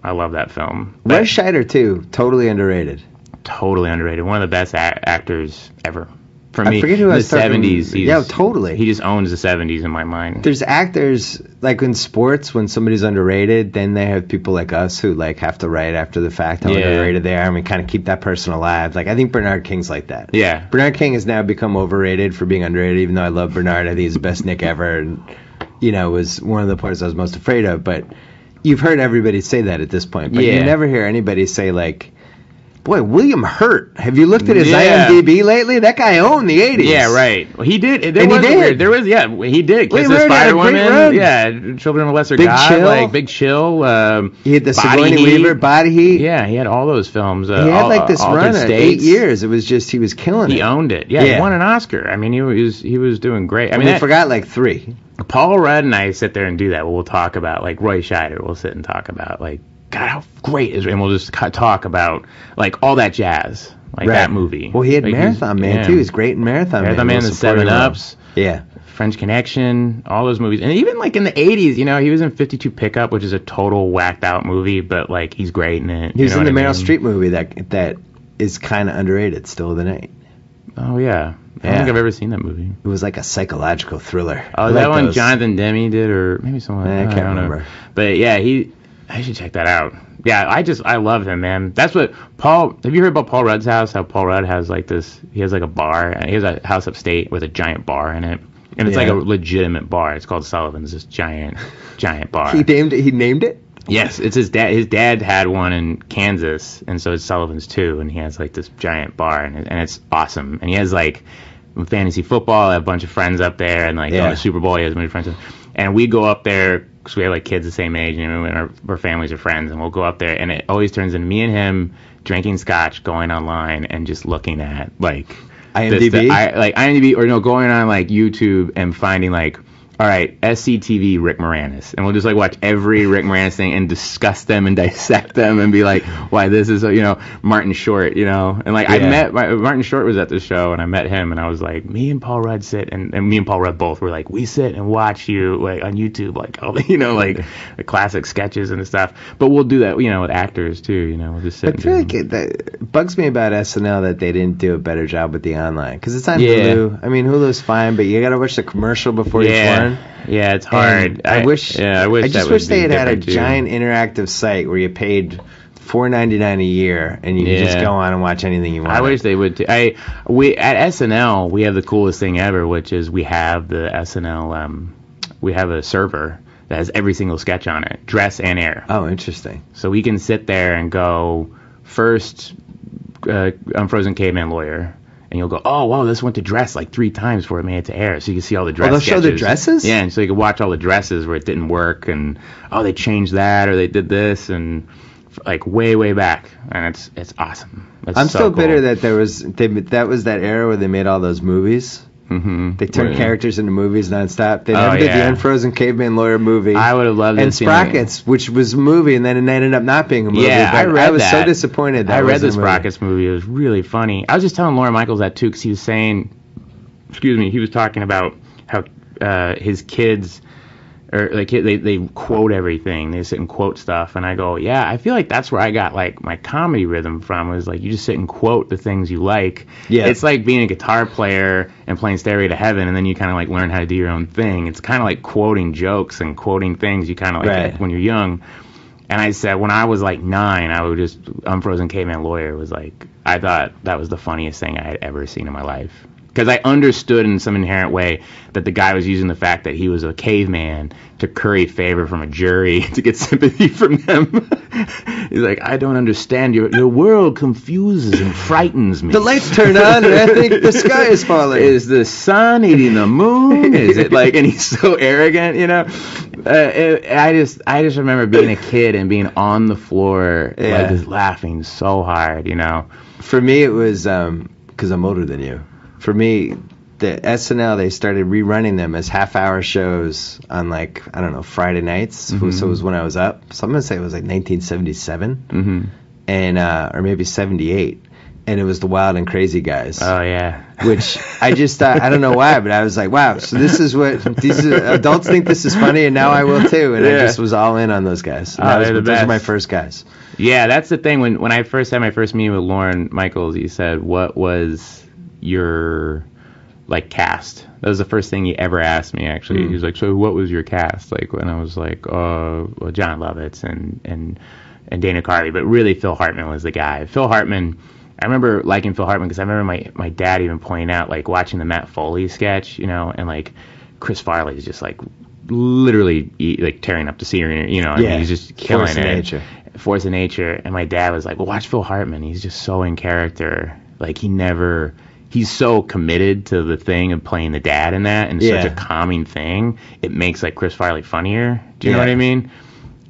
[SPEAKER 5] love that film.
[SPEAKER 4] Wes Scheider, too. Totally underrated.
[SPEAKER 5] Totally underrated. One of the best actors ever. For me,
[SPEAKER 4] I forget who I was
[SPEAKER 5] the 70s.
[SPEAKER 4] Yeah, totally.
[SPEAKER 5] He just owns the 70s in my mind.
[SPEAKER 4] There's actors, like in sports, when somebody's underrated, then they have people like us who like have to write after the fact how underrated they are, and we kind of keep that person alive. Like, I think Bernard King's like that.
[SPEAKER 5] Yeah.
[SPEAKER 4] Bernard King has now become overrated for being underrated, even though I love Bernard. I think he's the best Nick ever, and, was one of the players I was most afraid of. But you've heard everybody say that at this point. But you never hear anybody say, like, boy, William Hurt. Have you looked at his IMDb lately? That guy owned the 80s.
[SPEAKER 5] Yeah, right. Well, he did.
[SPEAKER 4] He did.
[SPEAKER 5] He did. Kiss the Spider Woman. Yeah, Children of Lesser God.
[SPEAKER 4] Chill.
[SPEAKER 5] Like Big Chill.
[SPEAKER 4] He had the Sigourney Weaver, Body Heat.
[SPEAKER 5] Yeah, he had all those films.
[SPEAKER 4] He had like this run of 8 years. It was just, he was killing it.
[SPEAKER 5] He owned it. Yeah, he won an Oscar. I mean, he was doing great. I mean,
[SPEAKER 4] we forgot like 3.
[SPEAKER 5] Paul Rudd and I sit there and do that. We'll talk about, like, Roy Scheider. We'll sit and talk about, like, God, how great is it? And we'll just talk about, like, all that jazz, like that movie.
[SPEAKER 4] Well, he had
[SPEAKER 5] like,
[SPEAKER 4] Marathon Man, too. He's great in Marathon Man.
[SPEAKER 5] Marathon Man, the 7-Ups.
[SPEAKER 4] Yeah.
[SPEAKER 5] French Connection, all those movies. And even, like, in the 80s, he was in 52 Pickup, which is a total whacked-out movie, but, like, he's great in it.
[SPEAKER 4] He was in the Meryl Streep movie that is kind of underrated, Still of the Night.
[SPEAKER 5] Oh, yeah. I don't think I've ever seen that movie.
[SPEAKER 4] It was like a psychological thriller.
[SPEAKER 5] Oh, that one Jonathan Demme did, or maybe someone
[SPEAKER 4] I can't remember.
[SPEAKER 5] Know. But, yeah, I should check that out. Yeah, I love him, man. That's what have you heard about Paul Rudd's house? How Paul Rudd has like this, he has like a bar, and he has a house upstate with a giant bar in it. And it's like a legitimate bar. It's called Sullivan's, this giant bar.
[SPEAKER 4] He named it?
[SPEAKER 5] Yes, it's his dad. His dad had one in Kansas, and so it's Sullivan's too, and he has like this giant bar, and it's awesome. And he has like fantasy football, I have a bunch of friends up there, and like on the Super Bowl, he has many friends. And we go up there, because we have like kids the same age, and our families are friends, and we'll go up there, and it always turns into me and him drinking scotch, going online, and just looking at like
[SPEAKER 4] IMDb?
[SPEAKER 5] IMDb, or going on like YouTube and finding like, all right, SCTV Rick Moranis, and we'll just like watch every Rick Moranis thing and discuss them and dissect them and be like, why this is Martin Short, and like I met Martin Short was at the show, and I met him, and I was like, me and Paul Rudd sit, and me and Paul Rudd both were like, we sit and watch you like on YouTube, like all the like the classic sketches and stuff, but we'll do that with actors too, we'll just sit.
[SPEAKER 4] I feel like it bugs me about SNL that they didn't do a better job with the online, because it's on Hulu. I mean, Hulu's fine, but you gotta watch the commercial before each one.
[SPEAKER 5] Yeah, it's hard.
[SPEAKER 4] I just wish they had a
[SPEAKER 5] too.
[SPEAKER 4] giant interactive site where you paid $4.99 a year and you could just go on and watch anything you want.
[SPEAKER 5] I wish they would too. We at SNL we have the coolest thing ever, which is we have the SNL we have a server that has every single sketch on it, dress and air.
[SPEAKER 4] Oh, interesting.
[SPEAKER 5] So we can sit there and go first Unfrozen Caveman Lawyer. And you'll go, oh, wow, this went to dress like 3 times before it made it to air. So you can see all the dress
[SPEAKER 4] they'll
[SPEAKER 5] sketches.
[SPEAKER 4] show the dresses?
[SPEAKER 5] Yeah, and so you can watch all the dresses where it didn't work. And, they changed that or they did this. And, like, way, way back. And it's awesome.
[SPEAKER 4] I'm so still bitter that that was that era where they made all those movies. Mm-hmm. They turned characters into movies nonstop. They never did the Unfrozen Caveman Lawyer movie.
[SPEAKER 5] I would have loved it.
[SPEAKER 4] And Sprockets, which was a movie, and then it ended up not being a movie.
[SPEAKER 5] Yeah,
[SPEAKER 4] I was so disappointed that
[SPEAKER 5] I read the Sprockets movie. It was really funny. I was just telling Laura Michaels that too, because he was saying, he was talking about how his kids, or like they quote everything. They sit and quote stuff, and I go, yeah, I feel like that's where I got like my comedy rhythm from. Was like you just sit and quote the things you like. Yeah, it's like being a guitar player and playing Stairway to Heaven, and then you kind of like learn how to do your own thing. It's kind of like quoting jokes and quoting things you kind of like when you're young. And I said when I was like 9, I would just Unfrozen Caveman Lawyer was like I thought that was the funniest thing I had ever seen in my life. Because I understood in some inherent way that the guy was using the fact that he was a caveman to curry favor from a jury to get sympathy from them. He's like, I don't understand. Your world confuses and frightens me.
[SPEAKER 4] The lights turn on and I think the sky is falling.
[SPEAKER 5] Is the sun eating the moon? Is it like, and he's so arrogant, you know? I just remember being a kid and being on the floor, like just laughing so hard, you know?
[SPEAKER 4] For me, it was, because I'm older than you. For me, the SNL, they started rerunning them as half-hour shows on, like, I don't know, Friday nights. So it was when I was up. So I'm going to say it was like 1977, and or maybe 78. And it was the Wild and Crazy Guys.
[SPEAKER 5] Oh, yeah.
[SPEAKER 4] Which I just thought, I don't know why, but I was like, wow, so this is what, these adults think this is funny, and now I will too. And I just was all in on those guys. And those are my first guys.
[SPEAKER 5] Yeah, that's the thing. When I first had my first meeting with Lorne Michaels, he said, what was your like cast? That was the first thing he ever asked me, actually. He was like, so what was your cast? Like, when I was like, well, John Lovitz and Dana Carvey, but really Phil Hartman was the guy. Phil Hartman, I remember liking Phil Hartman because I remember my dad even pointing out, like, watching the Matt Foley sketch, you know, and like Chris Farley is just like literally like tearing up the scenery, you know, I mean, he's just killing it. Force of nature. And my dad was like, well, watch Phil Hartman. He's just so in character. Like, he's so committed to the thing of playing the dad in that, and such a calming thing. It makes like Chris Farley funnier. Do you know what I mean?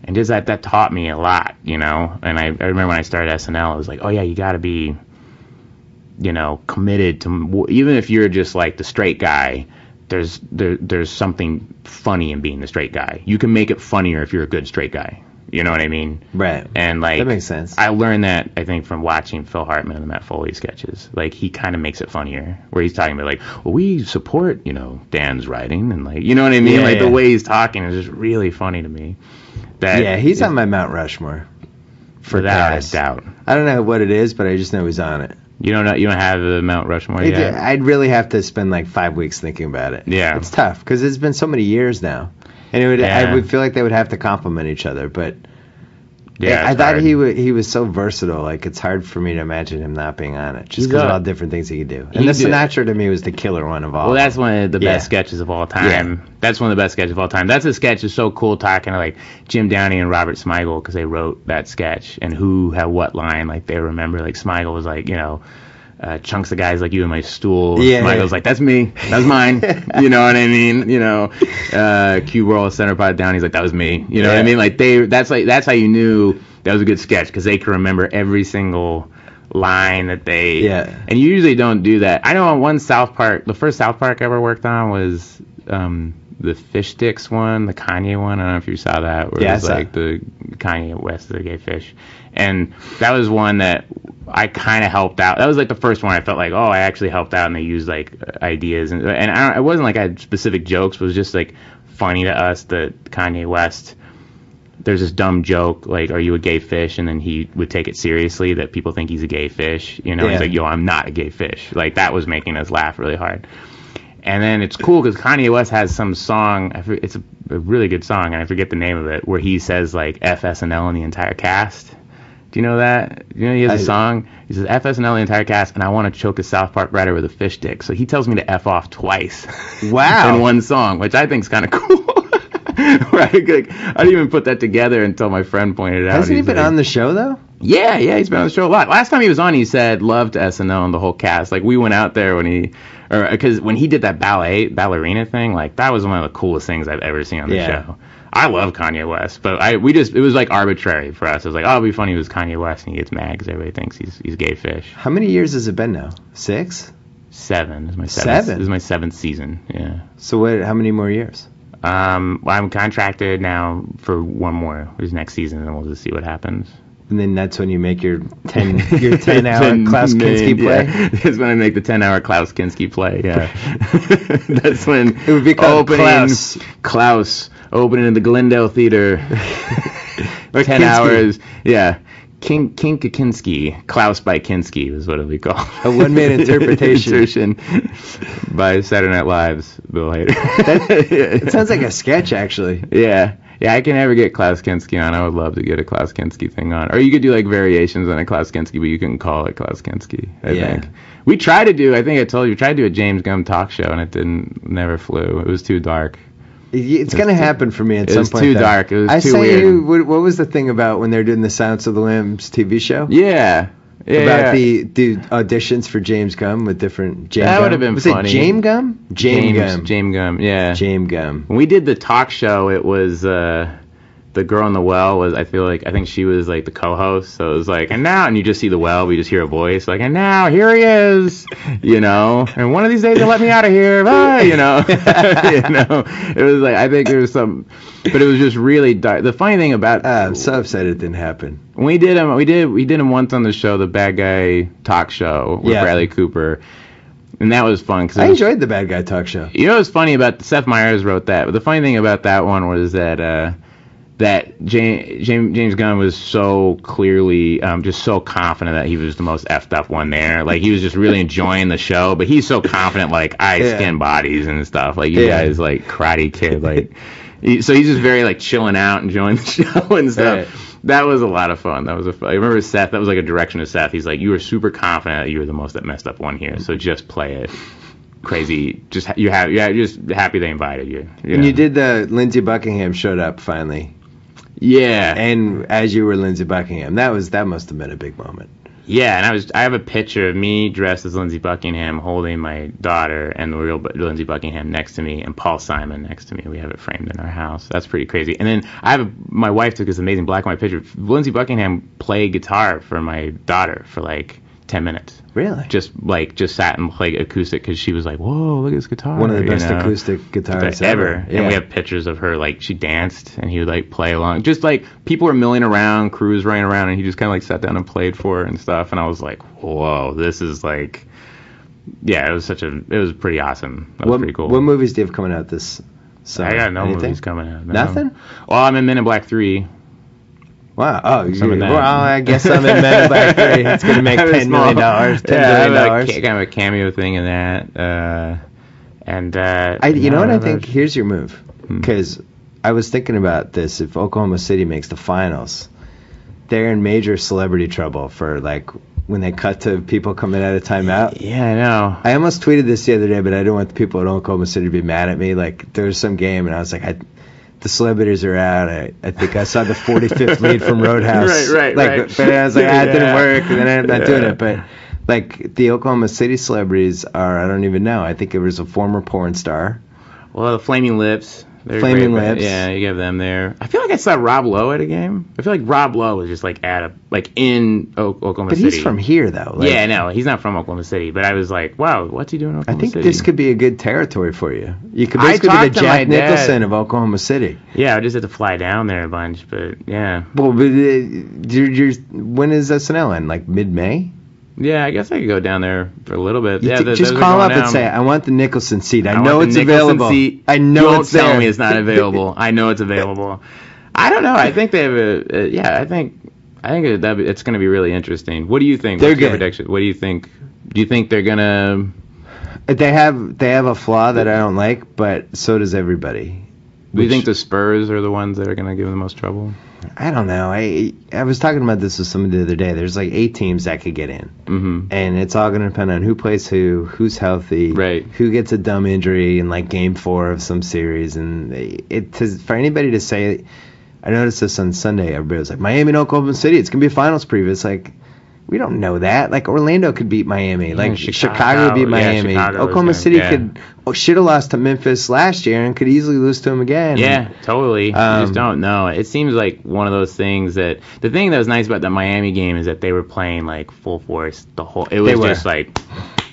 [SPEAKER 5] And just that taught me a lot, you know. And I remember when I started SNL, I was like, oh yeah, you got to be, you know, committed to, even if you're just like the straight guy. There's something funny in being the straight guy. You can make it funnier if you're a good straight guy. You know what I mean?
[SPEAKER 4] Right.
[SPEAKER 5] And like,
[SPEAKER 4] that makes sense.
[SPEAKER 5] I learned that, I think, from watching Phil Hartman and the Matt Foley sketches. Like, he kind of makes it funnier, where he's talking about like, well, we support, you know, Dan's writing, and like, you know what I mean? The way he's talking is just really funny to me.
[SPEAKER 4] He's on my Mount Rushmore.
[SPEAKER 5] Without a doubt.
[SPEAKER 4] I don't know what it is, but I just know he's on it.
[SPEAKER 5] You don't have the Mount Rushmore yet?
[SPEAKER 4] I'd really have to spend like 5 weeks thinking about it.
[SPEAKER 5] Yeah.
[SPEAKER 4] It's tough because it's been so many years now. And I would feel like they would have to complement each other, but I thought he was so versatile. Like, it's hard for me to imagine him not being on it, just because of all different things he could do. And the Sinatra to me was the killer one of all.
[SPEAKER 5] Well, that's one of the best sketches of all time. Yeah. That's one of the best sketches of all time. That's a sketch that's so cool, talking to like Jim Downey and Robert Smigel, because they wrote that sketch and who had what line. Like, they remember, like, Smigel was like, you know, chunks of guys like you in my stool. Michael's like, that's me. That's mine. You know what I mean? You know, Cue Ball center pot down. He's like, that was me. You know what I mean? Like, that's how you knew that was a good sketch, because they could remember every single line that they. Yeah. And you usually don't do that. I know on one South Park, the first South Park I ever worked on was the Fish Sticks one, the Kanye one. I don't know if you saw that. Where it was like the Kanye West of the gay fish. And that was one that I kind of helped out. That was like the first one I felt like, oh, I actually helped out, and they used like ideas. And it wasn't like I had specific jokes, but it was just like funny to us that Kanye West, there's this dumb joke, like, are you a gay fish? And then he would take it seriously, that people think he's a gay fish. You know, he's like, yo, I'm not a gay fish. Like, that was making us laugh really hard. And then it's cool because Kanye West has some song, it's a really good song, and I forget the name of it, where he says like FSNL in the entire cast. Do you know that? You know, he has a song. He says FSNL the entire cast, and I want to choke a South Park writer with a fish stick. So he tells me to F off twice.
[SPEAKER 4] Wow.
[SPEAKER 5] In one song, which I think is kind of cool. Right? Like, I didn't even put that together until my friend pointed it out.
[SPEAKER 4] Hasn't he been on the show, though?
[SPEAKER 5] Yeah, he's been on the show a lot. Last time he was on, he said loved SNL and the whole cast. Like, we went out there because when he did that ballerina thing, like, that was one of the coolest things I've ever seen on the show. I love Kanye West, but it was like arbitrary for us. It was like, oh, it'd be funny if it was Kanye West, and he gets mad because everybody thinks he's gay fish.
[SPEAKER 4] How many years has it been now? 6?
[SPEAKER 5] 7. This is my seventh. This is my 7th season. Yeah.
[SPEAKER 4] So how many more years?
[SPEAKER 5] I'm contracted now for one more. This next season, and we'll just see what happens.
[SPEAKER 4] And then that's when you make your 10-hour Klaus Kinski play?
[SPEAKER 5] Yeah. That's when I make the 10-hour Klaus Kinski play, yeah. That's when
[SPEAKER 4] it would be called
[SPEAKER 5] Klaus opening in the Glendale Theater. 10 Kinski. Hours, yeah. King Kinski, Klaus by Kinski was what it would be called.
[SPEAKER 4] A one-man interpretation.
[SPEAKER 5] By Saturday Night Live's Bill Hader.
[SPEAKER 4] It sounds like a sketch, actually.
[SPEAKER 5] Yeah. Yeah, I can never get Klaus Kinski on. I would love to get a Klaus Kinski thing on. Or you could do like variations on a Klaus Kinski, but you couldn't call it Klaus Kinski, I think. We tried to do, I think I told you, we tried to do a James Gunn talk show, and it never flew. It was too dark.
[SPEAKER 4] It's going to happen for me at some point.
[SPEAKER 5] It was too dark. It was too weird.
[SPEAKER 4] What was the thing about when they're doing the Silence of the Lambs TV show?
[SPEAKER 5] Yeah.
[SPEAKER 4] About the auditions for James Gunn with different James
[SPEAKER 5] That
[SPEAKER 4] Gunn.
[SPEAKER 5] would have been funny.
[SPEAKER 4] Was it James Gunn?
[SPEAKER 5] James Gunn, yeah.
[SPEAKER 4] James Gunn.
[SPEAKER 5] When we did the talk show, it was the girl in the well was, I think she was like the co-host, so it was like, and now, and you just see the well, but you just hear a voice, like, and now, here he is, you know, and one of these days they'll let me out of here, bye, you know. It was like, I think there was some, but it was just really dark. The funny thing about,
[SPEAKER 4] I'm so upset it didn't happen.
[SPEAKER 5] We did him once on the show, the Bad Guy Talk Show with Bradley Cooper. And that was fun.
[SPEAKER 4] I enjoyed the Bad Guy Talk Show.
[SPEAKER 5] You know what's funny about, Seth Meyers wrote that, but the funny thing about that one was that James Gunn was so clearly just so confident that he was the most effed up one there. Like, he was just really enjoying the show, but he's so confident, like, I skin bodies and stuff. Like, you guys, like, Karate Kid, like, so he's just very, like, chilling out, enjoying the show and stuff. Right. That was a lot of fun. I remember Seth, that was like a direction of Seth. He's like, you were super confident that you were the most messed up one here, so just play it crazy. Just you're just happy they invited you.
[SPEAKER 4] And you did the Lindsey Buckingham showed up finally.
[SPEAKER 5] Yeah.
[SPEAKER 4] And as you were Lindsey Buckingham, that must have been a big moment.
[SPEAKER 5] Yeah, and I have a picture of me dressed as Lindsey Buckingham holding my daughter and the real Lindsey Buckingham next to me and Paul Simon next to me. We have it framed in our house. That's pretty crazy. And then my wife took this amazing black and white picture. Lindsey Buckingham played guitar for my daughter for like 10 minutes.
[SPEAKER 4] Really?
[SPEAKER 5] Just sat and played acoustic because she was like, whoa, look at this guitar.
[SPEAKER 4] One of the best acoustic guitarists ever.
[SPEAKER 5] Yeah. And we have pictures of her, like, she danced and he would, like, play along. Just, like, people were milling around, crews running around, and he just kind of, like, sat down and played for her and stuff. And I was like, whoa, this is, like, yeah, it was pretty awesome. That was pretty cool.
[SPEAKER 4] What movies do you have coming out this summer?
[SPEAKER 5] I got no movies coming out. No.
[SPEAKER 4] Nothing?
[SPEAKER 5] Well, I'm in Men in Black 3.
[SPEAKER 4] Wow. Oh, well, I guess I'm in Men in Black 3. It's going to make $10 million. $10 billion.
[SPEAKER 5] I have a cameo thing in that.
[SPEAKER 4] You know what I think? Here's your move. Because I was thinking about this. If Oklahoma City makes the finals, they're in major celebrity trouble for, like, when they cut to people coming out of timeout.
[SPEAKER 5] Yeah, I know.
[SPEAKER 4] I almost tweeted this the other day, but I didn't want the people at Oklahoma City to be mad at me. Like, there was some game, and I was like, the celebrities are out. I think I saw the 45th lead from Roadhouse.
[SPEAKER 5] Right.
[SPEAKER 4] But I was like, it didn't work, and then I'm not doing it. But, like, the Oklahoma City celebrities are, I don't even know. I think it was a former porn star.
[SPEAKER 5] Well, the Flaming Lips.
[SPEAKER 4] Flaming Lips.
[SPEAKER 5] Yeah, you have them there. I feel like I saw Rob Lowe at a game. I feel like Rob Lowe was just, like, in Oklahoma City.
[SPEAKER 4] But he's from here, though.
[SPEAKER 5] Like, yeah, no, he's not from Oklahoma City. But I was like, wow, what's he doing in Oklahoma City?
[SPEAKER 4] I think this could be a good territory for you. You could basically be the Jack Nicholson of Oklahoma City.
[SPEAKER 5] Yeah, I just had to fly down there a bunch, but yeah.
[SPEAKER 4] Well, but when is SNL in? Like mid-May?
[SPEAKER 5] Yeah, I guess I could go down there for a little bit.
[SPEAKER 4] Just call up and say, I want the Nicholson seat. I know it's available. I know it's there.
[SPEAKER 5] Don't tell me it's not available. I know it's available. I don't know. I think they have I think it's going to be really interesting. What do you think?
[SPEAKER 4] They're good.
[SPEAKER 5] Your prediction? What do you think? Do you think they're going to...
[SPEAKER 4] They have a flaw that I don't like, but so does everybody.
[SPEAKER 5] Do you think the Spurs are the ones that are going to give them the most trouble?
[SPEAKER 4] I don't know. I was talking about this with somebody the other day. There's like 8 teams that could get in.
[SPEAKER 5] Mm-hmm.
[SPEAKER 4] And it's all going to depend on who plays who's healthy,
[SPEAKER 5] right?
[SPEAKER 4] Who gets a dumb injury in like game 4 of some series. And for anybody to say, I noticed this on Sunday, everybody was like, Miami and Oklahoma City, it's going to be a finals preview. It's like, we don't know that. Like, Orlando could beat Miami. Like, Chicago would beat Miami. Oklahoma City should have lost to Memphis last year and could easily lose to them again.
[SPEAKER 5] Yeah, totally. You just don't know. It seems like one of those things that... The thing that was nice about the Miami game is that they were playing, like, full force the whole... It was just, like...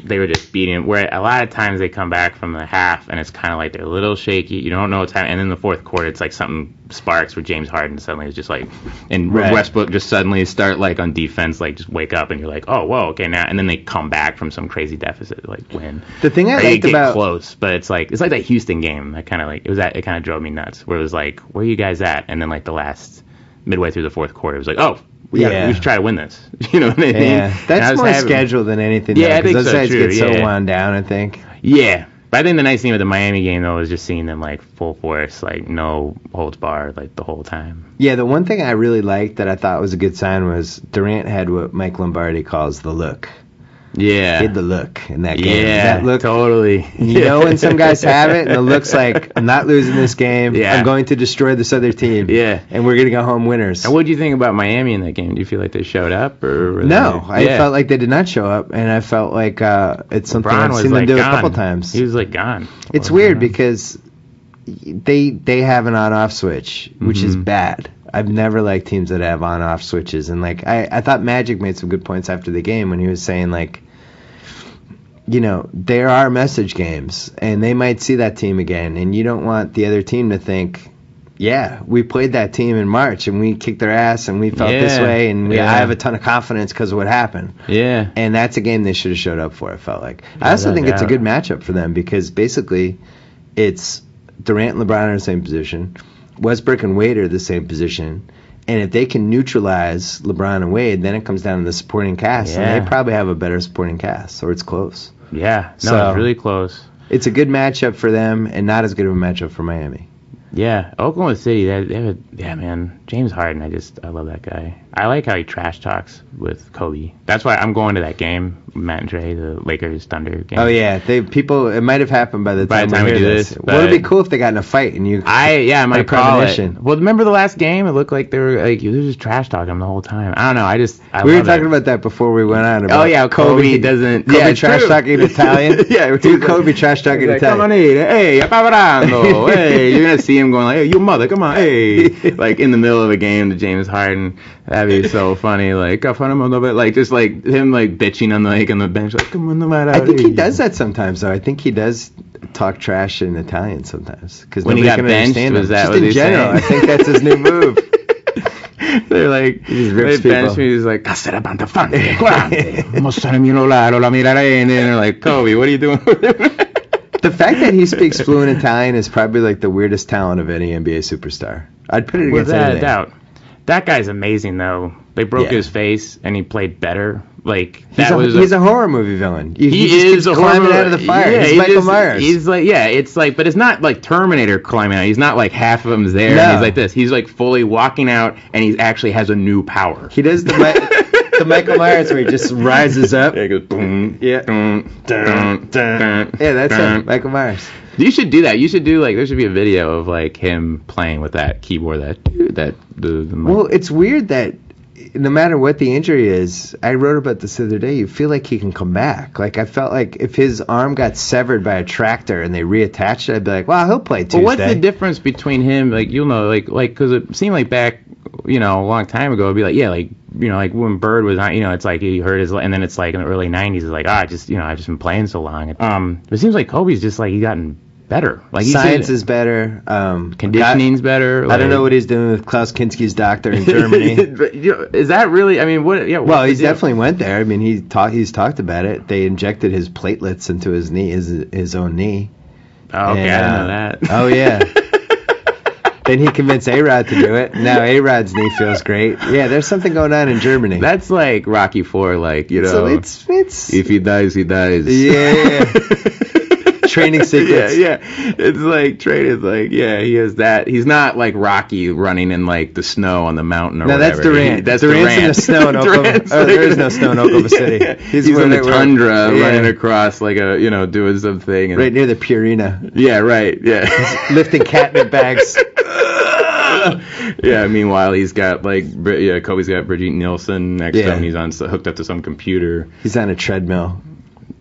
[SPEAKER 5] They were just beating... Where a lot of times they come back from the half, and it's kind of like they're a little shaky. You don't know what's happening. And in the fourth quarter, it's like something sparks where James Harden suddenly is just like... And Westbrook just suddenly start, like, on defense, like, just wake up, and you're like, oh, whoa, okay, now... And then they come back from some crazy deficit, like, win.
[SPEAKER 4] The thing I liked about...
[SPEAKER 5] close, but it's like that Houston game. That kind of like... It kind of drove me nuts, where it was like, where are you guys at? And then, like, the last... Midway through the fourth quarter, it was like, oh... We should try to win this. You know what I mean?
[SPEAKER 4] Yeah, that's more schedule than anything.
[SPEAKER 5] Yeah, I think
[SPEAKER 4] those
[SPEAKER 5] so,
[SPEAKER 4] guys
[SPEAKER 5] true.
[SPEAKER 4] get so wound down, I think.
[SPEAKER 5] Yeah, But I think the nice thing with the Miami game, though, is just seeing them, like, full force, like, no holds barred, like, the whole time.
[SPEAKER 4] Yeah, the one thing I really liked that I thought was a good sign was Durant had what Mike Lombardi calls the look.
[SPEAKER 5] Yeah.
[SPEAKER 4] He had the look in that game.
[SPEAKER 5] Yeah,
[SPEAKER 4] that look,
[SPEAKER 5] totally.
[SPEAKER 4] You know when some guys have it, and it looks like, I'm not losing this game.
[SPEAKER 5] Yeah.
[SPEAKER 4] I'm going to destroy this other team.
[SPEAKER 5] Yeah.
[SPEAKER 4] And we're going to go home winners.
[SPEAKER 5] And what do you think about Miami in that game? Do you feel like they showed up? Or
[SPEAKER 4] No, I felt like they did not show up, and I felt like it's something
[SPEAKER 5] LeBron
[SPEAKER 4] I've
[SPEAKER 5] was
[SPEAKER 4] seen
[SPEAKER 5] like
[SPEAKER 4] them do
[SPEAKER 5] gone.
[SPEAKER 4] a couple times.
[SPEAKER 5] He was like gone.
[SPEAKER 4] It's weird because they have an on-off switch, which is bad. I've never liked teams that have on-off switches, and like I thought Magic made some good points after the game when he was saying like, you know, there are message games, and they might see that team again, and you don't want the other team to think, yeah, we played that team in March, and we kicked their ass, and we felt this way, and I have a ton of confidence because of what happened.
[SPEAKER 5] Yeah.
[SPEAKER 4] And that's a game they should have showed up for, I felt like. I also think it's a good matchup for them because basically it's Durant and LeBron are in the same position, Westbrook and Wade are the same position, and if they can neutralize LeBron and Wade, then it comes down to the supporting cast, and they probably have a better supporting cast, or it's close.
[SPEAKER 5] Yeah, no,
[SPEAKER 4] So,
[SPEAKER 5] it's really close.
[SPEAKER 4] It's a good matchup for them, and not as good of a matchup for Miami.
[SPEAKER 5] Yeah, Oklahoma City, man, James Harden, I love that guy. I like how he trash talks with Kobe. That's why I'm going to that game, Matt and Trey, the Lakers Thunder game.
[SPEAKER 4] Oh yeah, it might have happened by the time
[SPEAKER 5] we
[SPEAKER 4] hear
[SPEAKER 5] do this.
[SPEAKER 4] Well, it'd be cool if they got in a fight and you.
[SPEAKER 5] I might call it.
[SPEAKER 4] premonition.
[SPEAKER 5] Well, remember the last game? It looked like they were just trash talking him the whole time. I don't know.
[SPEAKER 4] We were talking about that before we went on. About
[SPEAKER 5] Kobe doesn't.
[SPEAKER 4] Kobe trash talking Italian. Yeah, dude, Kobe trash talking
[SPEAKER 5] like,
[SPEAKER 4] Italian.
[SPEAKER 5] Come on, hey, paparando, hey. You're gonna see him going like, hey, you mother, come on, hey, like in the middle of a game to James Harden. That'd be so funny. Like, like just like him like bitching on the bench, like, come on,
[SPEAKER 4] I think he does that sometimes, though. I think he does talk trash in Italian sometimes because
[SPEAKER 5] when he got benched, was that
[SPEAKER 4] just
[SPEAKER 5] what
[SPEAKER 4] in general? I think that's his new move.
[SPEAKER 5] They're like, they bench me. He's like, Caserabantafante, grande, mostrami un lado, la miraré, and they're like, Kobe, what are you doing?
[SPEAKER 4] The fact that he speaks fluent Italian is probably like the weirdest talent of any NBA superstar. I'd put it against anything.
[SPEAKER 5] Without a doubt. That guy's amazing, though. They broke his face, and he played better. Like
[SPEAKER 4] he's a horror movie villain.
[SPEAKER 5] He is a
[SPEAKER 4] climbing out of the fire.
[SPEAKER 5] Yeah,
[SPEAKER 4] he's Michael Myers.
[SPEAKER 5] He's like, it's like, but it's not like Terminator climbing out. He's not like half of him's there.
[SPEAKER 4] No.
[SPEAKER 5] And he's like this. He's like fully walking out, and he actually has a new power.
[SPEAKER 4] He does the Michael Myers where he just rises up.
[SPEAKER 5] Yeah, he goes boom.
[SPEAKER 4] Yeah. Yeah, that's it. Michael Myers.
[SPEAKER 5] You should do that. You should do there should be a video of like him playing with that keyboard.
[SPEAKER 4] Well, it's weird that no matter what the injury is, I wrote about this the other day, you feel like he can come back. Like, I felt like if his arm got severed by a tractor and they reattached it, I'd be like, wow, he'll play Tuesday.
[SPEAKER 5] Well, what's the difference between him, like, you'll know, like, because it seemed like back, a long time ago, it'd be like, yeah, like, like when Bird was on, it's like he hurt his, and then it's like in the early 90s, it's like, I've just been playing so long. It seems like Kobe's just like, he's gotten better. Like
[SPEAKER 4] science is better.
[SPEAKER 5] Conditioning's better.
[SPEAKER 4] I don't know what he's doing with Klaus Kinski's doctor in Germany.
[SPEAKER 5] Is that really? I mean, what? Yeah.
[SPEAKER 4] Well, he definitely went there. I mean, he's talked about it. They injected his platelets into his knee, his own knee.
[SPEAKER 5] Oh, okay, I didn't know that.
[SPEAKER 4] Oh yeah. Then he convinced A-Rod to do it. Now A-Rod's knee feels great. Yeah, there's something going on in Germany.
[SPEAKER 5] That's like Rocky IV, like,
[SPEAKER 4] So it's
[SPEAKER 5] if he dies, he dies.
[SPEAKER 4] Yeah. Training secrets.
[SPEAKER 5] Yeah. It's like training. Like, yeah, he has that. He's not like Rocky running in like the snow on the mountain or whatever.
[SPEAKER 4] No, that's Durant.
[SPEAKER 5] That's
[SPEAKER 4] Durant's
[SPEAKER 5] Durant.
[SPEAKER 4] in the snow in Oklahoma. There is no snow in Oklahoma City.
[SPEAKER 5] He's in the tundra running across like doing something.
[SPEAKER 4] Right near the Purina.
[SPEAKER 5] Yeah, right. Yeah.
[SPEAKER 4] Lifting catnip bags.
[SPEAKER 5] Yeah, meanwhile he's got Kobe's got Brigitte Nielsen next to him. He's hooked up to some computer.
[SPEAKER 4] He's on a treadmill.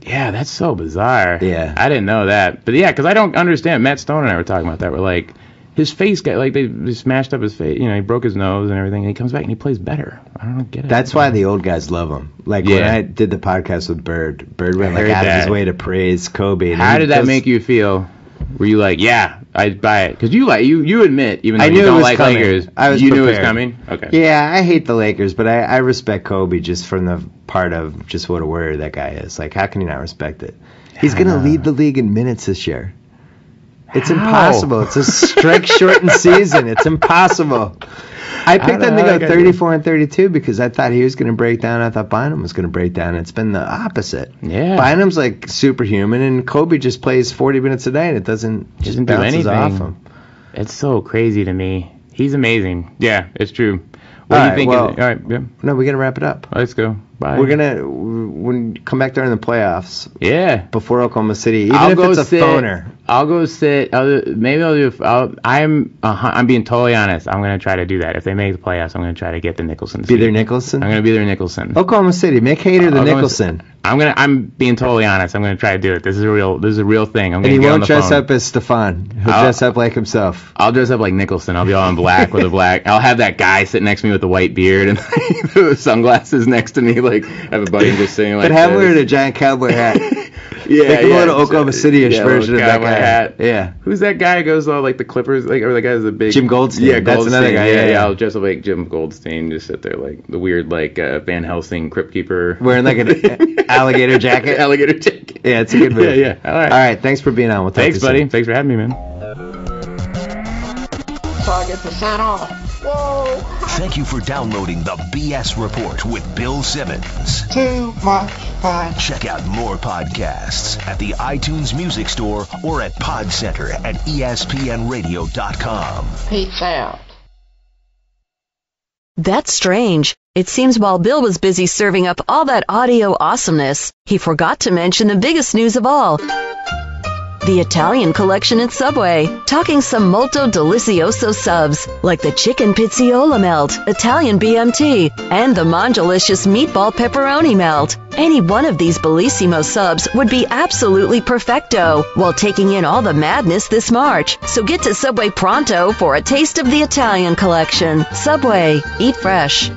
[SPEAKER 5] Yeah, that's so bizarre.
[SPEAKER 4] Yeah.
[SPEAKER 5] I didn't know that. But yeah, because I don't understand. Matt Stone and I were talking about that. We're like, his face got, like, they smashed up his face. He broke his nose and everything. And he comes back and he plays better. I don't get it.
[SPEAKER 4] That's why the old guys love him. Like, when I did the podcast with Bird went out of his way to praise Kobe.
[SPEAKER 5] How did that make you feel? Were you like, yeah, I'd buy it? Because you admit, even though you don't like Lakers, you knew it was coming? Okay.
[SPEAKER 4] Yeah, I hate the Lakers, but I respect Kobe just from the part of just what a warrior that guy is. Like, how can you not respect it? He's going to lead the league in minutes this year. It's impossible. It's a strike shortened season. It's impossible. I picked them to go 34 and 32 because I thought he was going to break down. I thought Bynum was going to break down. It's been the opposite.
[SPEAKER 5] Yeah.
[SPEAKER 4] Bynum's like superhuman, and Kobe just plays 40 minutes a day, and it doesn't
[SPEAKER 5] do
[SPEAKER 4] bounces
[SPEAKER 5] anything
[SPEAKER 4] off him.
[SPEAKER 5] It's so crazy to me. He's amazing. Yeah, it's true. What do you think? All right, yeah.
[SPEAKER 4] No, we got to wrap it up.
[SPEAKER 5] Let's go. Bye.
[SPEAKER 4] We're when come back during the playoffs.
[SPEAKER 5] Yeah.
[SPEAKER 4] Before Oklahoma City, even if it's a phoner.
[SPEAKER 5] I'll go sit. I'm being totally honest. I'm gonna try to do that. If they make the playoffs, I'm gonna try to get the Nicholson.
[SPEAKER 4] Be their Nicholson.
[SPEAKER 5] I'm gonna be their Nicholson.
[SPEAKER 4] Oklahoma City, make Hader the Nicholson.
[SPEAKER 5] I'm being totally honest. I'm gonna try to do it. This is a real thing. I'm gonna
[SPEAKER 4] and he
[SPEAKER 5] get
[SPEAKER 4] won't
[SPEAKER 5] on the
[SPEAKER 4] dress
[SPEAKER 5] phone.
[SPEAKER 4] up as Stefan. He'll dress up like himself.
[SPEAKER 5] I'll dress up like Nicholson. I'll be all in black with a black. I'll have that guy sit next to me with the white beard and the sunglasses next to me. Like have a buddy just sitting like.
[SPEAKER 4] But have him wearing a giant cowboy hat.
[SPEAKER 5] Yeah,
[SPEAKER 4] make him a little Oklahoma City-ish version of that guy.
[SPEAKER 5] Hat.
[SPEAKER 4] Yeah.
[SPEAKER 5] Who's that guy who goes all like the Clippers, like, or the guy who's a big...
[SPEAKER 4] Jim Goldstein.
[SPEAKER 5] Yeah,
[SPEAKER 4] that's
[SPEAKER 5] Goldstein.
[SPEAKER 4] another guy.
[SPEAKER 5] Yeah, I'll dress up like Jim Goldstein, just sit there like the weird like Van Helsing Crypt Keeper.
[SPEAKER 4] Wearing like an alligator jacket.
[SPEAKER 5] Alligator jacket.
[SPEAKER 4] Yeah, it's a good move.
[SPEAKER 5] Yeah. All
[SPEAKER 4] right, thanks for being on. We'll talk
[SPEAKER 5] Thanks,
[SPEAKER 4] to you
[SPEAKER 5] buddy.
[SPEAKER 4] soon.
[SPEAKER 5] Thanks for having me, man.
[SPEAKER 3] So I get to sign off. Whoa.
[SPEAKER 2] Thank you for downloading the BS Report with Bill Simmons.
[SPEAKER 3] Too much fun.
[SPEAKER 2] Check out more podcasts at the iTunes Music Store or at Podcenter at ESPNradio.com.
[SPEAKER 3] Peace out.
[SPEAKER 1] That's strange. It seems while Bill was busy serving up all that audio awesomeness, he forgot to mention the biggest news of all. The Italian collection at Subway, talking some molto delicioso subs, like the chicken pizziola melt, Italian BMT, and the Mondelicious meatball pepperoni melt. Any one of these bellissimo subs would be absolutely perfecto, while taking in all the madness this March. So get to Subway pronto for a taste of the Italian collection. Subway, eat fresh.